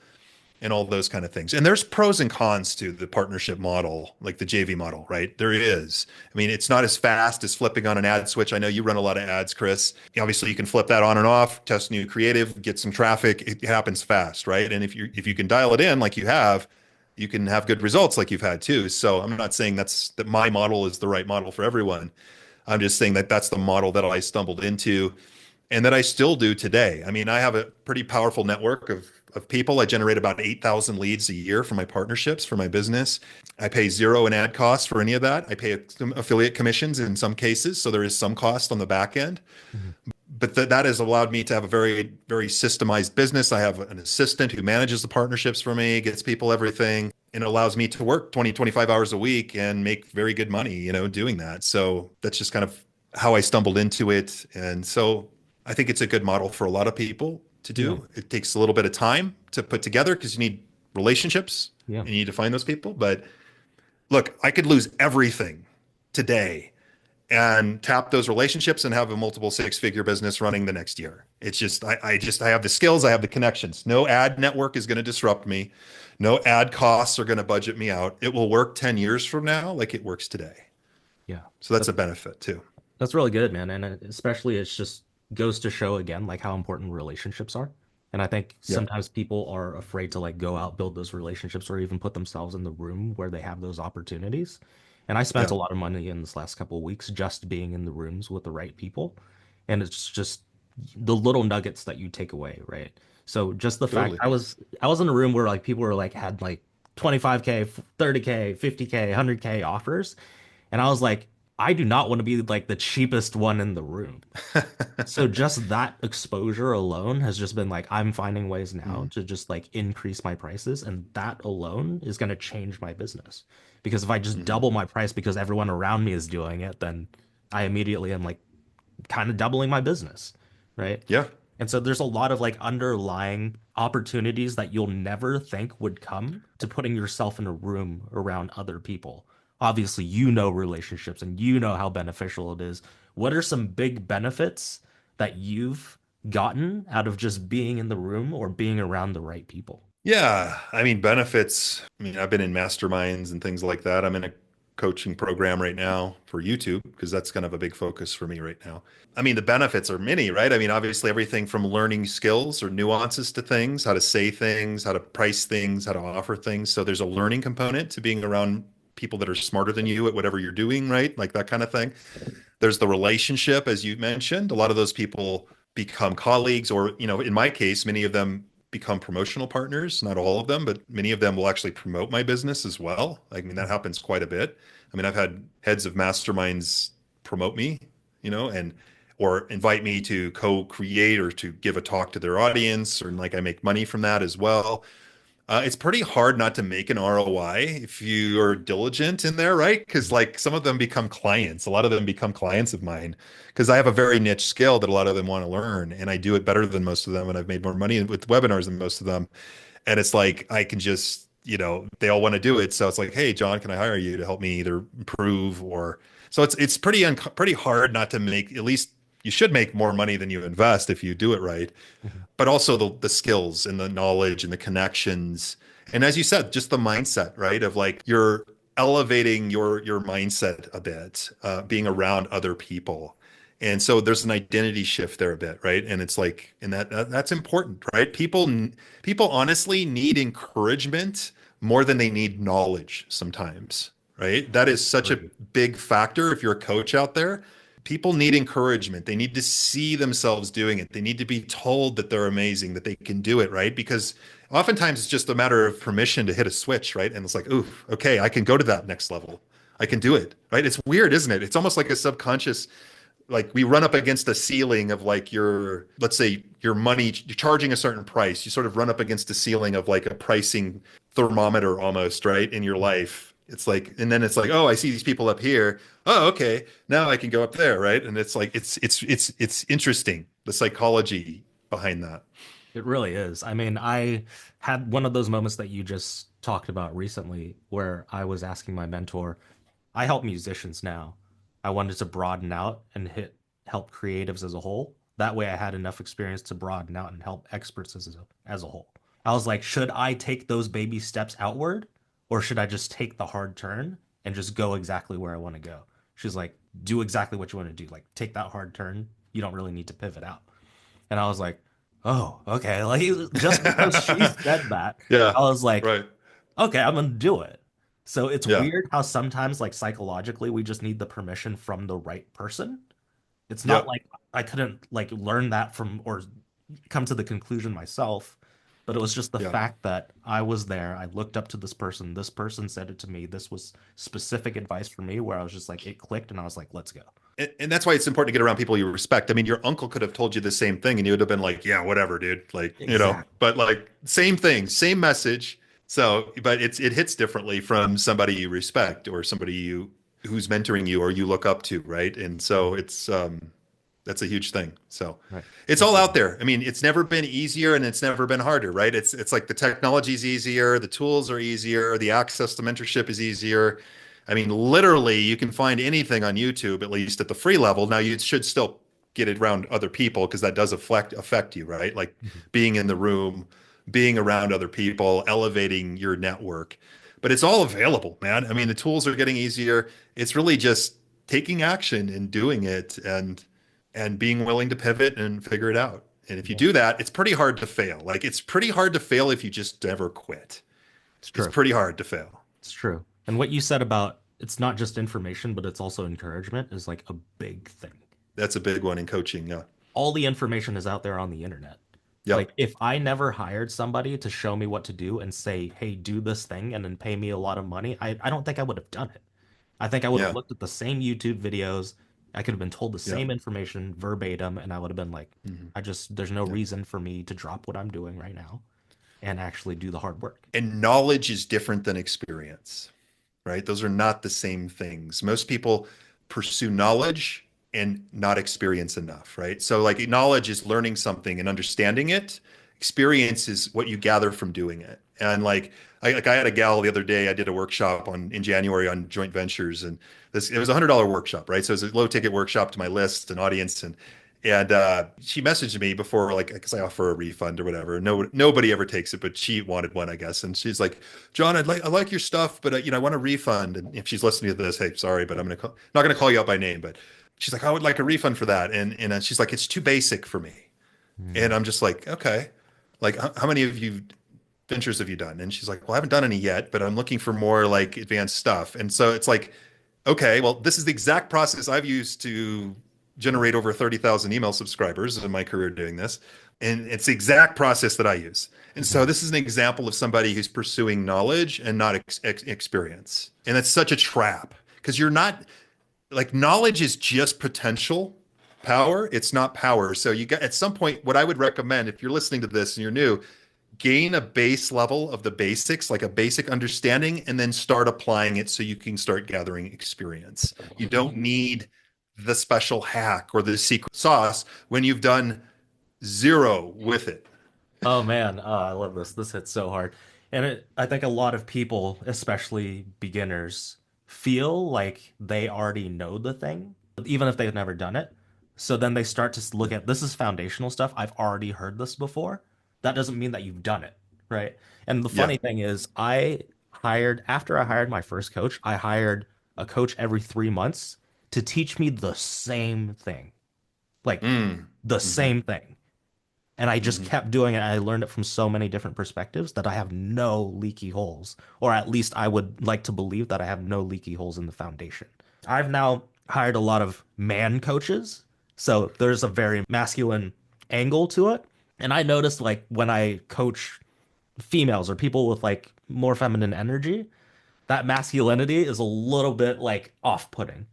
B: and all those kind of things. And there's pros and cons to the partnership model, like the JV model, right? There is. I mean, it's not as fast as flipping on an ad switch. I know you run a lot of ads, Chris. Obviously, you can flip that on and off, test new creative, get some traffic. It happens fast, right? And if you can dial it in like you have, you can have good results like you've had too. So I'm not saying that my model is the right model for everyone. I'm just saying that that's the model that I stumbled into and that I still do today. I mean, I have a pretty powerful network of people. I generate about 8,000 leads a year for my partnerships, for my business. I pay zero in ad costs for any of that. I pay some affiliate commissions in some cases, so there is some cost on the back end.
A: Mhm.
B: But that has allowed me to have a very, very systemized business. I have an assistant who manages the partnerships for me, gets people everything, and it allows me to work 20, 25 hours a week and make very good money, you know, doing that. So that's just kind of how I stumbled into it. And so I think it's a good model for a lot of people to
A: Yeah.
B: do. It takes a little bit of time to put together because you need relationships
A: Yeah.
B: and you need to find those people. But look, I could lose everything today and tap those relationships and have a multiple six-figure business running the next year. It's just I have the skills, I have the connections. No ad network is going to disrupt me. No ad costs are going to budget me out. It will work 10 years from now like it works today.
A: Yeah.
B: So that's
A: That's
B: a benefit too.
A: That's really good, man. And especially it's just goes to show again like how important relationships are. And I think
B: Yeah.
A: sometimes people are afraid to like go out, build those relationships, or even put themselves in the room where they have those opportunities. And I spent
B: Yeah.
A: a lot of money in this last couple of weeks just being in the rooms with the right people. And it's just the little nuggets that you take away, right? So just the fact
B: Totally.
A: I was in a room where like people were like had like 25K, 30K, 50K, 100K offers. And I was like, I do not want to be like the cheapest one in the room. So just that exposure alone has just been like, I'm finding ways now
B: Mhm.
A: to just like increase my prices. And that alone is going to change my business. Because if I just
B: Mhm.
A: double my price because everyone around me is doing it, then I immediately am like kind of doubling my business, right?
B: Yeah.
A: And so there's a lot of like underlying opportunities that you'll never think would come to putting yourself in a room around other people. Obviously, you know relationships and you know how beneficial it is. What are some big benefits that you've gotten out of just being in the room or being around the right people?
B: Yeah, I mean benefits. I mean, I've been in masterminds and things like that. I'm in a coaching program right now for YouTube because that's kind of a big focus for me right now. I mean, the benefits are many, right? I mean, obviously everything from learning skills or nuances to things, how to say things, how to price things, how to offer things. So there's a learning component to being around people that are smarter than you at whatever you're doing, right? Like that kind of thing. There's the relationship, as you mentioned. A lot of those people become colleagues, or, you know, in my case, many of them become promotional partners. Not all of them, but many of them will actually promote my business as well. I mean, that happens quite a bit. I mean, I've had heads of masterminds promote me, you know, and or invite me to co-create or to give a talk to their audience, or like I make money from that as well. It's pretty hard not to make an ROI if you are diligent in there, right? Because like some of them become clients. A lot of them become clients of mine because I have a very niche skill that a lot of them want to learn, and I do it better than most of them, and I've made more money with webinars than most of them. And it's like I can just, you know, they all want to do it, so it's like, hey, John, can I hire you to help me either improve or so it's pretty hard not to make at least you should make more money than you invest if you do it right,
A: Mhm.
B: but also the skills and the knowledge and the connections. And as you said, just the mindset, right? Of like you're elevating your mindset a bit, being around other people. And so there's an identity shift there a bit, right? And it's like, and that's important, right? People honestly need encouragement more than they need knowledge sometimes, right? That is such a
A: Agreed.
B: big factor if you're a coach out there. People need encouragement. They need to see themselves doing it. They need to be told that they're amazing, that they can do it, right? Because Oftentimes it's just a matter of permission to hit a switch, right? And it's like, ooh, okay, I can go to that next level. I can do it, right? It's weird, isn't it? It's almost like a subconscious, like we run up against a ceiling of like your, let's say your money, you're charging a certain price. You sort of run up against a ceiling of like a pricing thermometer almost, right? In your life. It's like, and then it's like, oh, I see these people up here. Oh, okay. Now I can go up there, right? And it's like, it's interesting, the psychology behind that.
A: It really is. I mean, I had one of those moments that you just talked about recently where I was asking my mentor, I help musicians now. I wanted to broaden out and help creatives as a whole. That way I had enough experience to broaden out and help experts as a whole. I was like, should I take those baby steps outward or should I just take the hard turn and just go exactly where I want to go? She's like, do exactly what you want to do. Like, take that hard turn. You don't really need to pivot out. And I was like, oh, okay. Like just because she said that,
B: Yeah,
A: I was like,
B: right.
A: okay, I'm gonna do it. So it's
B: Yeah,
A: weird how sometimes like psychologically we just need the permission from the right person. It's not
B: yep.
A: like I couldn't like learn that from or come to the conclusion myself, but it was just the
B: Yeah.
A: fact that I was there. I looked up to this person said it to me. This was specific advice for me where I was just like it clicked and I was like, let's go.
B: And that's why it's important to get around people you respect. I mean, your uncle could have told you the same thing and you would have been like, yeah, whatever, dude. Like,
A: Exactly.
B: but like same thing, same message. So, but it hits differently from somebody you respect or somebody you who's mentoring you or you look up to, right? And so it's that's a huge thing. So
A: Right.
B: it's
A: It
B: all
A: really
B: out there. I mean, it's never been easier and it's never been harder, right? It's like the technology's easier, the tools are easier, the access to mentorship is easier. I mean, literally, you can find anything on YouTube, at least at the free level. Now, you should still get it around other people because that does affect you, right? Like
A: Mhm.
B: being in the room, being around other people, elevating your network. But it's all available, man. I mean, the tools are getting easier. It's really just taking action and doing it and being willing to pivot and figure it out. And if you
A: Yeah,
B: do that, it's pretty hard to fail. Like it's pretty hard to fail if you just never quit.
A: it's
B: It's
A: true.
B: pretty hard to fail.
A: It's true. And what you said about it's not just information, but it's also encouragement is like a big thing.
B: That's a big one in coaching. Yeah.
A: All the information is out there on the internet. Like
B: Yep.
A: if I never hired somebody to show me what to do and say, "Hey, do this thing," and then pay me a lot of money, I don't think I would have done it. I think I would have
B: Yeah.
A: looked at the same YouTube videos. I could have been told the
B: Yeah.
A: same information verbatim, and I would have been like,
B: Mhm.
A: there's no
B: Yeah.
A: reason for me to drop what I'm doing right now and actually do the hard work.
B: And knowledge is different than experience, right? Those are not the same things. Most people pursue knowledge and not experience enough, right? So, like, knowledge is learning something and understanding it. Experience is what you gather from doing it. And I had a gal the other day. I did a workshop on in January on joint ventures, and this it was $100 workshop, right? So it was a low ticket workshop to my list and audience, and she messaged me before, like, because I offer a refund or whatever. No, nobody ever takes it, but she wanted one, I guess. And she's like, "John, I like your stuff, but I want a refund." And if she's listening to this, hey, sorry, but not gonna call you out by name, but she's like, "I would like a refund for that." And she's like, "It's too basic for me." And
A: Mm.
B: I'm just like, "Okay, like how many of you ventures have you done?" And she's like, "Well, I haven't done any yet, but I'm looking for more like advanced stuff." And so it's like, okay, well, this is the exact process I've used to generate over 30,000 email subscribers in my career doing this. And it's the exact process that I use. And so
A: Mhm.
B: this is an example of somebody who's pursuing knowledge and not experience. And that's such a trap because you're not like knowledge is just potential power. It's not power. So you got at some point, what I would recommend if you're listening to this and you're new, gain a base level of the basics, like a basic understanding, and then start applying it so you can start gathering experience. You don't need the special hack or the secret sauce when you've done zero with it.
A: Oh man, I love this. This hits so hard. And I think a lot of people, especially beginners, feel like they already know the thing, even if they've never done it. So then they start to look at this is foundational stuff. I've already heard this before. That doesn't mean that you've done it, right? And the
B: Yeah.
A: funny thing is, after I hired my first coach, I hired a coach every 3 months to teach me the same thing, like
B: Mm.
A: the
B: Hmm.
A: same thing. And I just
B: Hmm.
A: kept doing it. I learned it from so many different perspectives that I have no leaky holes, or at least I would like to believe that I have no leaky holes in the foundation. I've now hired a lot of man coaches, so there's a very masculine angle to it. And I noticed like when I coach females or people with like more feminine energy, that masculinity is a little bit like off-putting.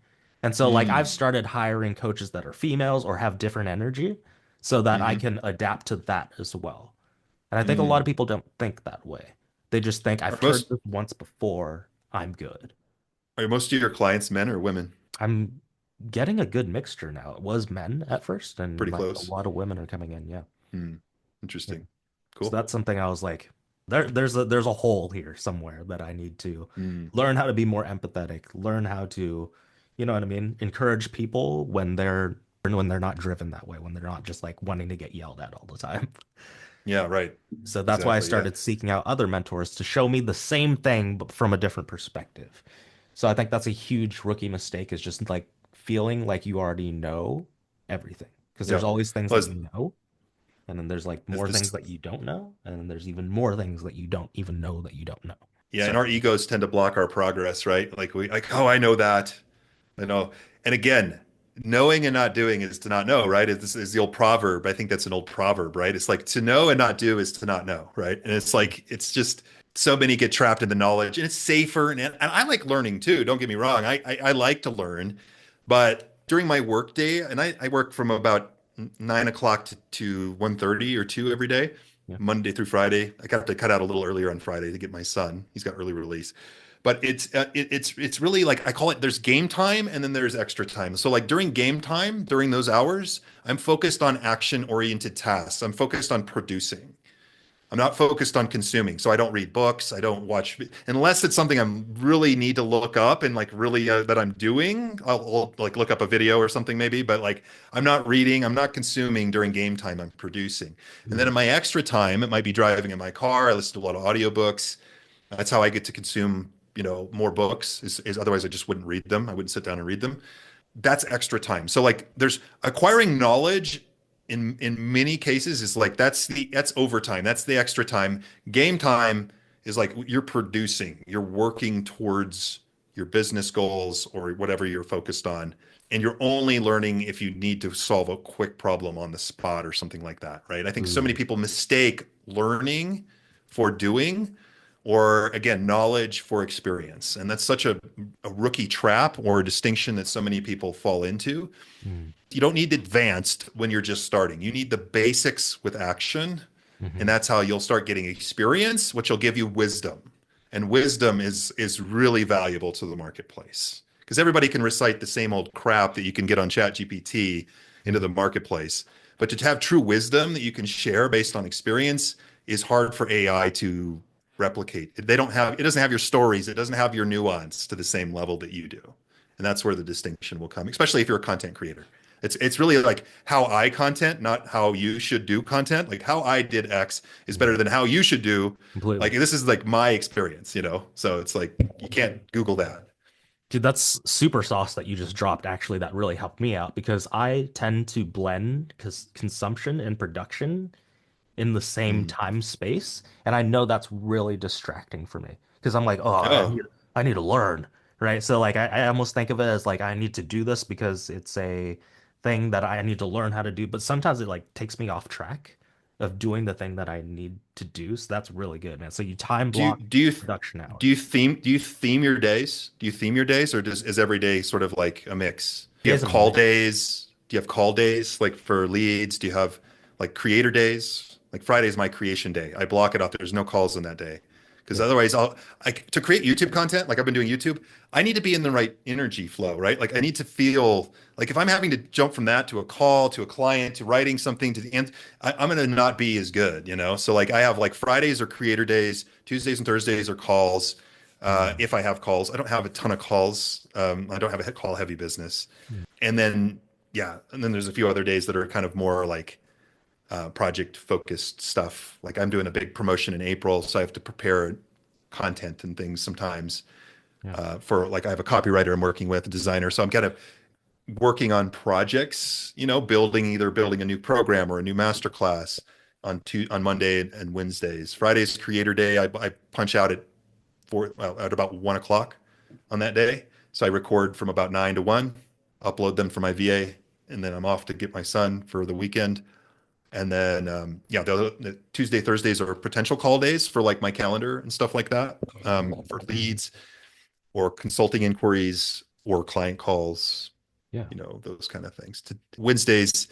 A: And so like I've
B: Mm.
A: started hiring coaches that are females or have different energy so that I
B: Hmm.
A: can adapt to that as well. And I think a lot of
B: Mm.
A: people don't think that way. They just think
B: Are
A: I've heard
B: most
A: this once before, I'm good.
B: are most of your clients men or women?
A: I'm getting a good mixture now. It was men at first, and
B: Pretty
A: like a
B: close.
A: lot of women are coming in. Yeah.
B: Hmm.
A: Yeah.
B: Interesting.
A: So
B: Cool.
A: that's something I was like, there's a hole here somewhere that I need to
B: Mm.
A: learn how to be more empathetic, learn how to, you know what I mean, encourage people when they're not driven that way, when they're not just like wanting to get yelled at all the time.
B: Yeah, right.
A: So that's why I
B: Exactly. Yeah.
A: started seeking out other mentors to show me the same thing but from a different perspective. So I think that's a huge rookie mistake is just like feeling like you already know everything. Because there's
B: Yeah.
A: always things
B: Well,
A: that you know, and then there's like
B: as
A: more things
B: this,
A: that you don't know, and then there's even more things that you don't even know that you don't know.
B: yeah,
A: So
B: and our egos tend to block our progress, right? Like we like, oh, I know that. I know. And again, knowing and not doing is to not know, right? This is the old proverb. I think that's an old proverb, right? It's like to know and not do is to not know, right? And it's like it's just so many get trapped in the knowledge, and it's safer. And I like learning too. Don't get me wrong. I like to learn, but during my work day, and I work from about 9 o'clock to 1:30 or 2 every day,
A: yeah.
B: Monday through Friday. I got to cut out a little earlier on Friday to get my son. He's got early release. But it's really like I call it there's game time and then there's extra time. So like during game time, during those hours, I'm focused on action oriented tasks. I'm focused on producing. I'm not focused on consuming. So I don't read books. I don't watch unless it's something I'm really need to look up and like really that I'm doing. I'll like look up a video or something maybe, but like I'm not reading, I'm not consuming during game time. I'm producing. And then
A: Mm,
B: in my extra time, it might be driving in my car. I listen to a lot of audiobooks. That's how I get to consume, more books is otherwise I just wouldn't read them. I wouldn't sit down and read them. That's extra time. So like there's acquiring knowledge in many cases is like that's overtime. That's the extra time. Game time is like you're producing, you're working towards your business goals or whatever you're focused on. And you're only learning if you need to solve a quick problem on the spot or something like that, right? I think so many
A: mm,
B: people mistake learning for doing or again, knowledge for experience. And that's such a rookie trap or a distinction that so many people fall into.
A: mm,
B: You don't need advanced when you're just starting. You need the basics with action. And
A: mhm,
B: that's how you'll start getting experience, which will give you wisdom. And wisdom is really valuable to the marketplace because everybody can recite the same old crap that you can get on ChatGPT into the
A: mm,
B: marketplace. But to have true wisdom that you can share based on experience is hard for AI to replicate. It doesn't have your stories, it doesn't have your nuance to the same level that you do. And that's where the distinction will come, especially if you're a content creator. It's really like how I content, not how you should do content. Like how I did X is better
A: mm.
B: than how you should do. Like
A: Completely.
B: this is like my experience. So it's like you can't Google that.
A: Dude, that's super sauce that you just dropped. Actually, that really helped me out because I tend to blend consumption and production in the same
B: Mm.
A: time space, and I know that's really distracting for me because I'm like, oh,
B: Oh,
A: I need to learn, right? So like I almost think of it as like I need to do this because it's a thing that I need to learn how to do, but sometimes it like takes me off track of doing the thing that I need to do. So that's really good, man. So you time
B: do you
A: block
B: do you
A: production
B: do you
A: hours.
B: theme your days? Do you theme your days, or is every day sort of like a mix? Do you
A: Days
B: have
A: in a
B: call
A: mix.
B: days? Do you have call days like for leads? Do you have like creator days? Like Friday is my creation day. I block it off. There's no calls on that day because
A: Yeah.
B: otherwise to create YouTube content like I've been doing YouTube. I need to be in the right energy flow, right? Like I need to feel like if I'm having to jump from that to a call to a client to writing something to the end, I'm gonna not be as good. So like I have like Fridays are creator days, Tuesdays and Thursdays are calls.
A: Mm.
B: If I have calls, I don't have a ton of calls. I don't have a call heavy business.
A: Mm.
B: And then, yeah, and then there's a few other days that are kind of more like project focused stuff. Like I'm doing a big promotion in April, so I have to prepare content and things sometimes
A: Yeah.
B: for like I have a copywriter I'm working with, a designer. So I'm kind of working on projects, building a new program or a new masterclass on Monday and Wednesdays. Friday's creator day. I punch out at about 1 o'clock on that day. So I record from about 9 to 1, upload them for my VA, and then I'm off to get my son for the weekend. And then, yeah, the Tuesday, Thursdays are potential call days for like my calendar and stuff like that, for leads or consulting inquiries or client calls,
A: Yeah.
B: those kind of things. Wednesdays,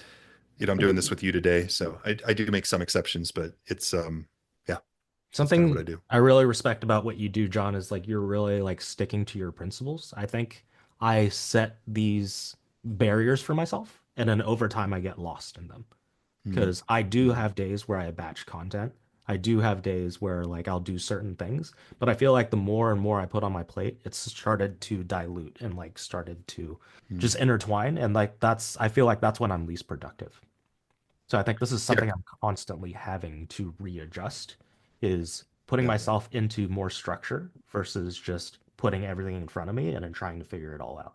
B: I'm doing this with you today. So I do make some exceptions, but yeah, that's kind of what I
A: Something
B: do.
A: I really respect about what you do, John, is like you're really like sticking to your principles. I think I set these barriers for myself, and then over time I get lost in them.
B: Mm,
A: Because I do
B: mm,
A: have days where I batch content. I do have days where like I'll do certain things, but I feel like the more and more I put on my plate, it's started to dilute and like started to
B: mm.
A: just intertwine. And like I feel like that's when I'm least productive. So I think this is
B: Yeah.
A: something I'm constantly having to readjust is putting
B: Yeah.
A: myself into more structure versus just putting everything in front of me and then trying to figure it all out.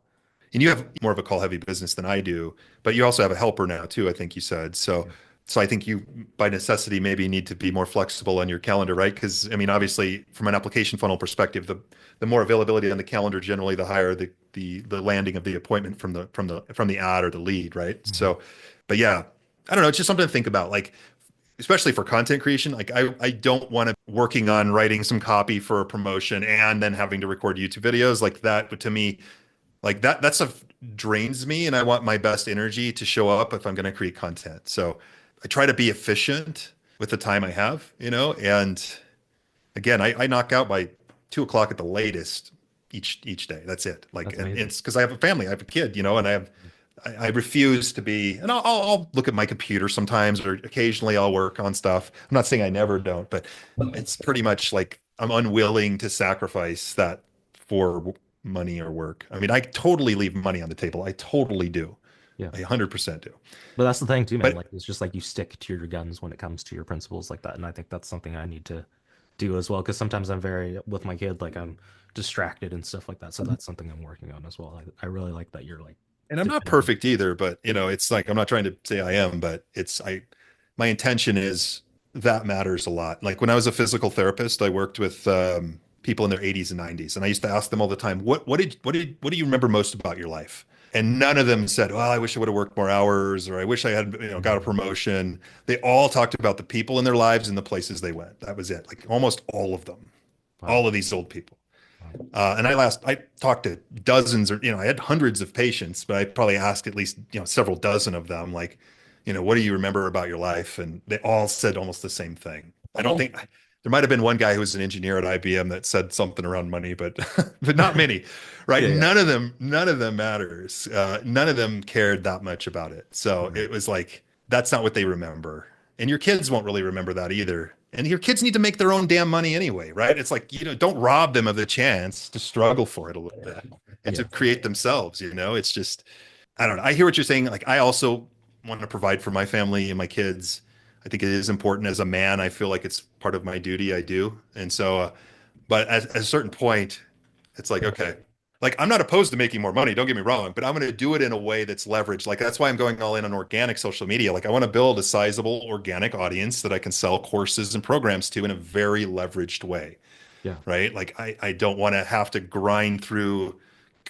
B: And you have more of a call heavy business than I do, but you also have a helper now too, I think you said. So
A: Yeah.
B: so I think you by necessity maybe need to be more flexible on your calendar, right? Because I mean, obviously from an application funnel perspective, the more availability on the calendar, generally the higher the landing of the appointment from the ad or the lead, right?
A: Mhm.
B: So but yeah, I don't know, it's just something to think about. Like especially for content creation, like I don't want to working on writing some copy for a promotion and then having to record YouTube videos like that. But to me, like that stuff drains me, and I want my best energy to show up if I'm going to create content. So I try to be efficient with the time I have, and again, I knock out by 2 o'clock at the latest each day. That's it. Like,
A: That's
B: and
A: amazing.
B: it's because I have a family, I have a kid, and I refuse to be, and I'll look at my computer sometimes, or occasionally I'll work on stuff. I'm not saying I never don't, but it's pretty much like I'm unwilling to sacrifice that for money or work. I mean, I totally leave money on the table. I totally do.
A: Yeah.
B: I 100% do.
A: But that's the thing too, man.
B: But
A: Like it's just like you stick to your guns when it comes to your principles like that. And I think that's something I need to do as well. Because sometimes I'm very with my kid, like I'm distracted and stuff like that. So that's something I'm working on as well. I really like that you're like
B: and I'm not
A: definitive.
B: perfect either, but it's like I'm not trying to say I am, but my intention is that matters a lot. Like when I was a physical therapist, I worked with people in their 80s and 90s, and I used to ask them all the time, what do you remember most about your life? And none of them said, well, I wish I would have worked more hours, or I wish I had, got a
A: Mhm.
B: promotion. They all talked about the people in their lives and the places they went. That was it. Like almost all of them,
A: Wow.
B: all of these old people.
A: Wow.
B: And I talked to dozens or, I had hundreds of patients, but I probably asked at least, several dozen of them, like, what do you remember about your life? And they all said almost the same thing. I don't think there might have been one guy who was an engineer at IBM that said something around money, but, but not many, right?
A: Yeah, yeah.
B: None of them matters. None of them cared that much about it. So
A: Right.
B: it was like, that's not what they remember. And your kids won't really remember that either. And your kids need to make their own damn money anyway, right? It's like, don't rob them of the chance to struggle for it a little bit and to
A: Yeah.
B: create themselves. It's just, I don't know. I hear what you're saying. Like, I also want to provide for my family and my kids. I think it is important as a man. I feel like it's part of my duty. I do. And so, but at a certain point, it's like, okay, like I'm not opposed to making more money, don't get me wrong, but I'm going to do it in a way that's leveraged. Like that's why I'm going all in on organic social media. Like I want to build a sizable organic audience that I can sell courses and programs to in a very leveraged way,
A: Yeah.
B: right? Like I don't want to have to grind through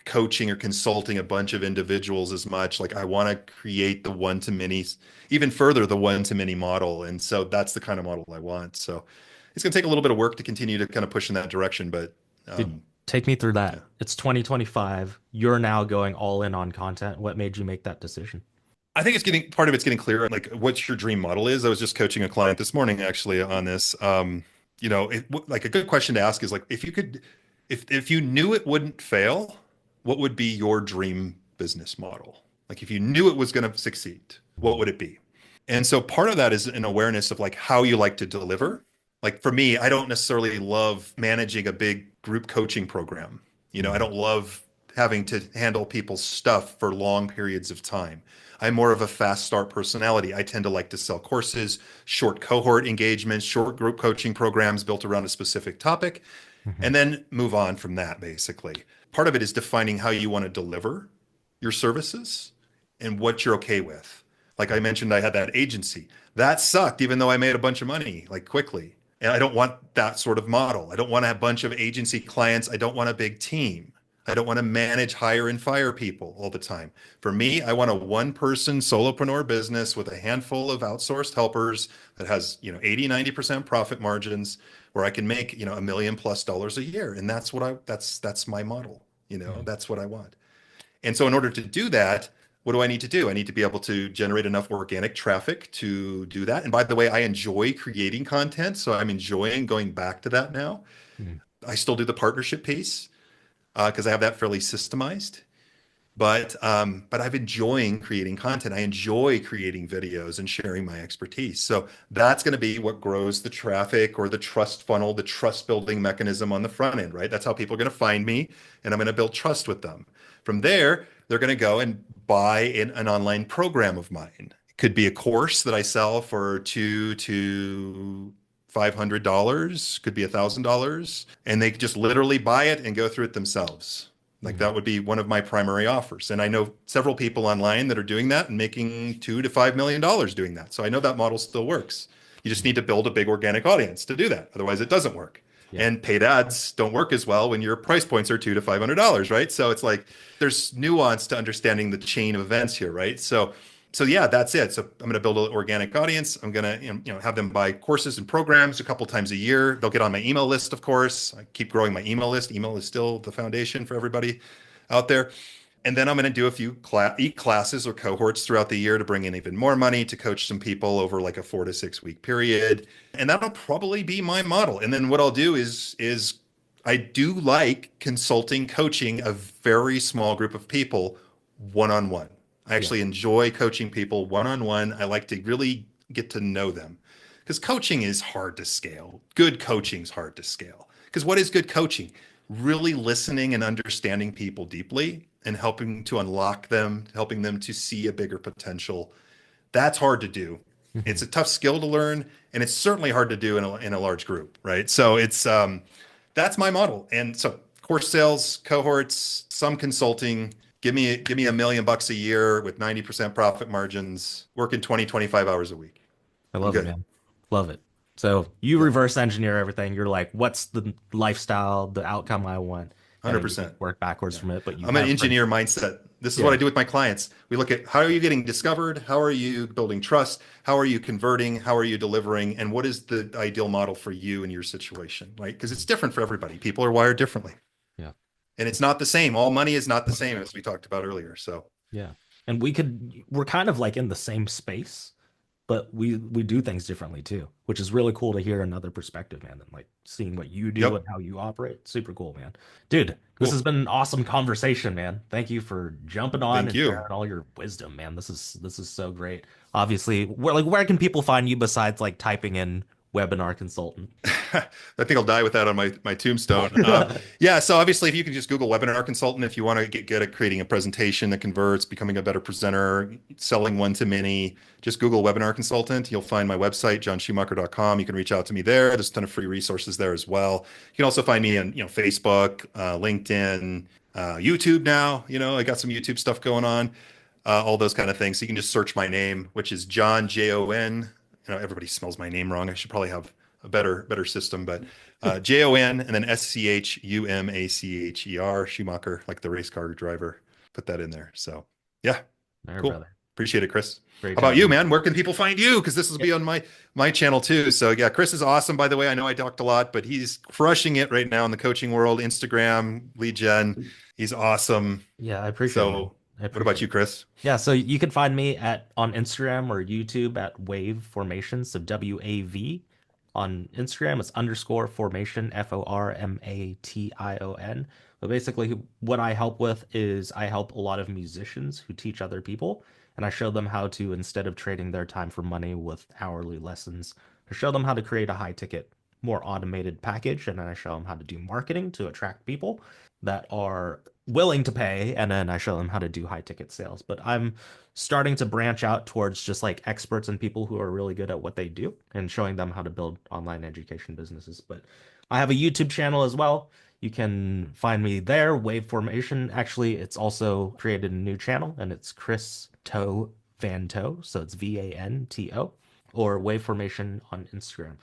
B: coaching or consulting a bunch of individuals as much. Like I want to create the one to many, even further the one to many model. And so that's the kind of model I want. So it's going to take a little bit of work to continue to kind of push in that direction, but
A: Dude,
B: um,
A: take me through
B: yeah.
A: that. It's 2025. You're now going all in on content. What made you make that decision?
B: I think it's getting part of it's getting clearer, like what your dream model is. I was just coaching a client this morning actually on this. Like a good question to ask is like if you could, if you knew it wouldn't fail, what would be your dream business model? Like if you knew it was going to succeed, what would it be? And so part of that is an awareness of like how you like to deliver. Like for me, I don't necessarily love managing a big group coaching program. I
A: Mhm.
B: don't love having to handle people's stuff for long periods of time. I'm more of a fast start personality. I tend to like to sell courses, short cohort engagements, short group coaching programs built around a specific topic,
A: Mhm.
B: and then move on from that, basically. Part of it is defining how you want to deliver your services and what you're okay with. Like I mentioned, I had that agency. That sucked, even though I made a bunch of money, like quickly. And I don't want that sort of model. I don't want a bunch of agency clients. I don't want a big team. I don't want to manage, hire, and fire people all the time. For me, I want a one-person solopreneur business with a handful of outsourced helpers that has, 80, 90% profit margins where I can make, $1 million+ a year. And that's my model.
A: Mhm.
B: That's what I want. And so in order to do that, what do I need to do? I need to be able to generate enough organic traffic to do that. And by the way, I enjoy creating content, so I'm enjoying going back to that now.
A: Mhm.
B: I still do the partnership piece because I have that fairly systemized. But I've enjoying creating content. I enjoy creating videos and sharing my expertise. So that's going to be what grows the traffic or the trust funnel, the trust building mechanism on the front end, right? That's how people are going to find me, and I'm going to build trust with them. From there, they're going to go and buy an online program of mine. It could be a course that I sell for $200 to $500, could be $1,000, and they just literally buy it and go through it themselves. Like
A: Mhm.
B: that would be one of my primary offers. And I know several people online that are doing that and making $2 to $5 million doing that. So I know that model still works. You just
A: Mhm.
B: need to build a big organic audience to do that. Otherwise, it doesn't work.
A: Yeah.
B: And paid ads don't work as well when your price points are $200 to $500, right? So it's like there's nuance to understanding the chain of events here, right? So yeah, that's it. So I'm going to build an organic audience. I'm going to have them buy courses and programs a couple times a year. They'll get on my email list, of course. I keep growing my email list. Email is still the foundation for everybody out there. And then I'm going to do a few e-classes or cohorts throughout the year to bring in even more money to coach some people over like a 4 to 6 week period. And that'll probably be my model. And then what I'll do is I do like consulting, coaching a very small group of people one-on-one. I
A: Yeah.
B: actually enjoy coaching people one-on-one. I like to really get to know them because coaching is hard to scale. Good coaching is hard to scale. Because what is good coaching? Really listening and understanding people deeply and helping to unlock them, helping them to see a bigger potential. That's hard to do. It's
A: Mhm.
B: a tough skill to learn, and it's certainly hard to do in a large group, right? So it's that's my model. And so course sales, cohorts, some consulting. Give me $1 million a year with 90% profit margins, working 20, 25 hours a week.
A: I
B: I'm
A: love it,
B: good.
A: man. Love it. So you
B: Yep.
A: reverse engineer everything. You're like, what's the lifestyle, the outcome I want? And then you just
B: 100%.
A: work backwards
B: Yeah.
A: from it. But you
B: I'm an
A: have,
B: engineer mindset. This is what I
A: yeah,
B: do with my clients. We look at how are you getting discovered? How are you building trust? How are you converting? How are you delivering? And what is the ideal model for you in your situation, right? Because it's different for everybody. People are wired differently.
A: yeah.
B: And it's not the same. All money is not the same as we talked about earlier. So,
A: Yeah. And we're kind of like in the same space, but we do things differently too, which is really cool to hear another perspective, man. And like seeing what you do
B: yep.
A: and how you operate. Super cool, man. Dude, this has
B: Cool.
A: been an awesome conversation, man. Thank you for jumping on
B: Thank
A: and
B: you.
A: sharing all your wisdom, man. This is so great. Obviously, where can people find you besides like typing in webinar consultant?
B: I think I'll die with that on my tombstone. Yeah, so obviously, if you can just Google webinar consultant, if you want to get good at creating a presentation that converts, becoming a better presenter, selling one to many, just Google webinar consultant. You'll find my website, johnschumacher.com. You can reach out to me there. There's a ton of free resources there as well. You can also find me on, Facebook, LinkedIn, YouTube now. I got some YouTube stuff going on, all those kind of things. So you can just search my name, which is John Jon. Everybody spells my name wrong. I should probably have a better system, but Jon and then Schumacher, Schumacher, like the race car driver. Put that in there. So yeah,
A: There,
B: cool.
A: brother.
B: Appreciate it, Chris.
A: Great
B: How about
A: job,
B: you,
A: man.
B: man? Where can people find you? Because this will
A: Yeah.
B: be on my channel too. So yeah, Chris is awesome. By the way, I know I talked a lot, but he's crushing it right now in the coaching world, Instagram, lead gen. He's awesome.
A: Yeah, I appreciate it, man.
B: So
A: I
B: what about
A: appreciate
B: you,
A: it.
B: Chris?
A: Yeah, so you can find me at on Instagram or YouTube at Wav.Formation. So WAV on Instagram. It's underscore formation, Formation. But basically, what I help with is I help a lot of musicians who teach other people, and I show them how to, instead of trading their time for money with hourly lessons, I show them how to create a high ticket, more automated package, and then I show them how to do marketing to attract people that are willing to pay, and then I show them how to do high ticket sales. But I'm starting to branch out towards just like experts and people who are really good at what they do and showing them how to build online education businesses. But I have a YouTube channel as well. You can find me there, Wav.Formation. Actually, it's also created a new channel and it's Chris Toe Vanto. So it's Vanto or Wav.Formation on Instagram.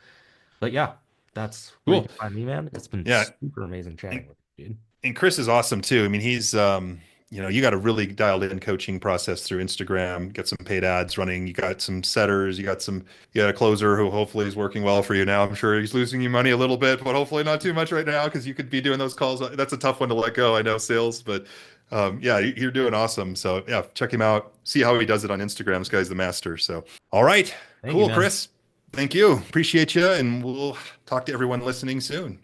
A: But yeah, that's where you
B: Cool.
A: can find me, man. It's been
B: Yeah.
A: super amazing chatting with you, dude.
B: And Chris is awesome too. I mean, you got a really dialed in coaching process through Instagram, get some paid ads running. You got some setters, you got a closer who hopefully is working well for you now. I'm sure he's losing you money a little bit, but hopefully not too much right now because you could be doing those calls. That's a tough one to let go. I know sales, but yeah, you're doing awesome. So yeah, check him out. See how he does it on Instagram. This guy's the master. So, all right,
A: Thank you,
B: cool,
A: man.
B: Chris. Thank you. Appreciate you. And we'll talk to everyone listening soon.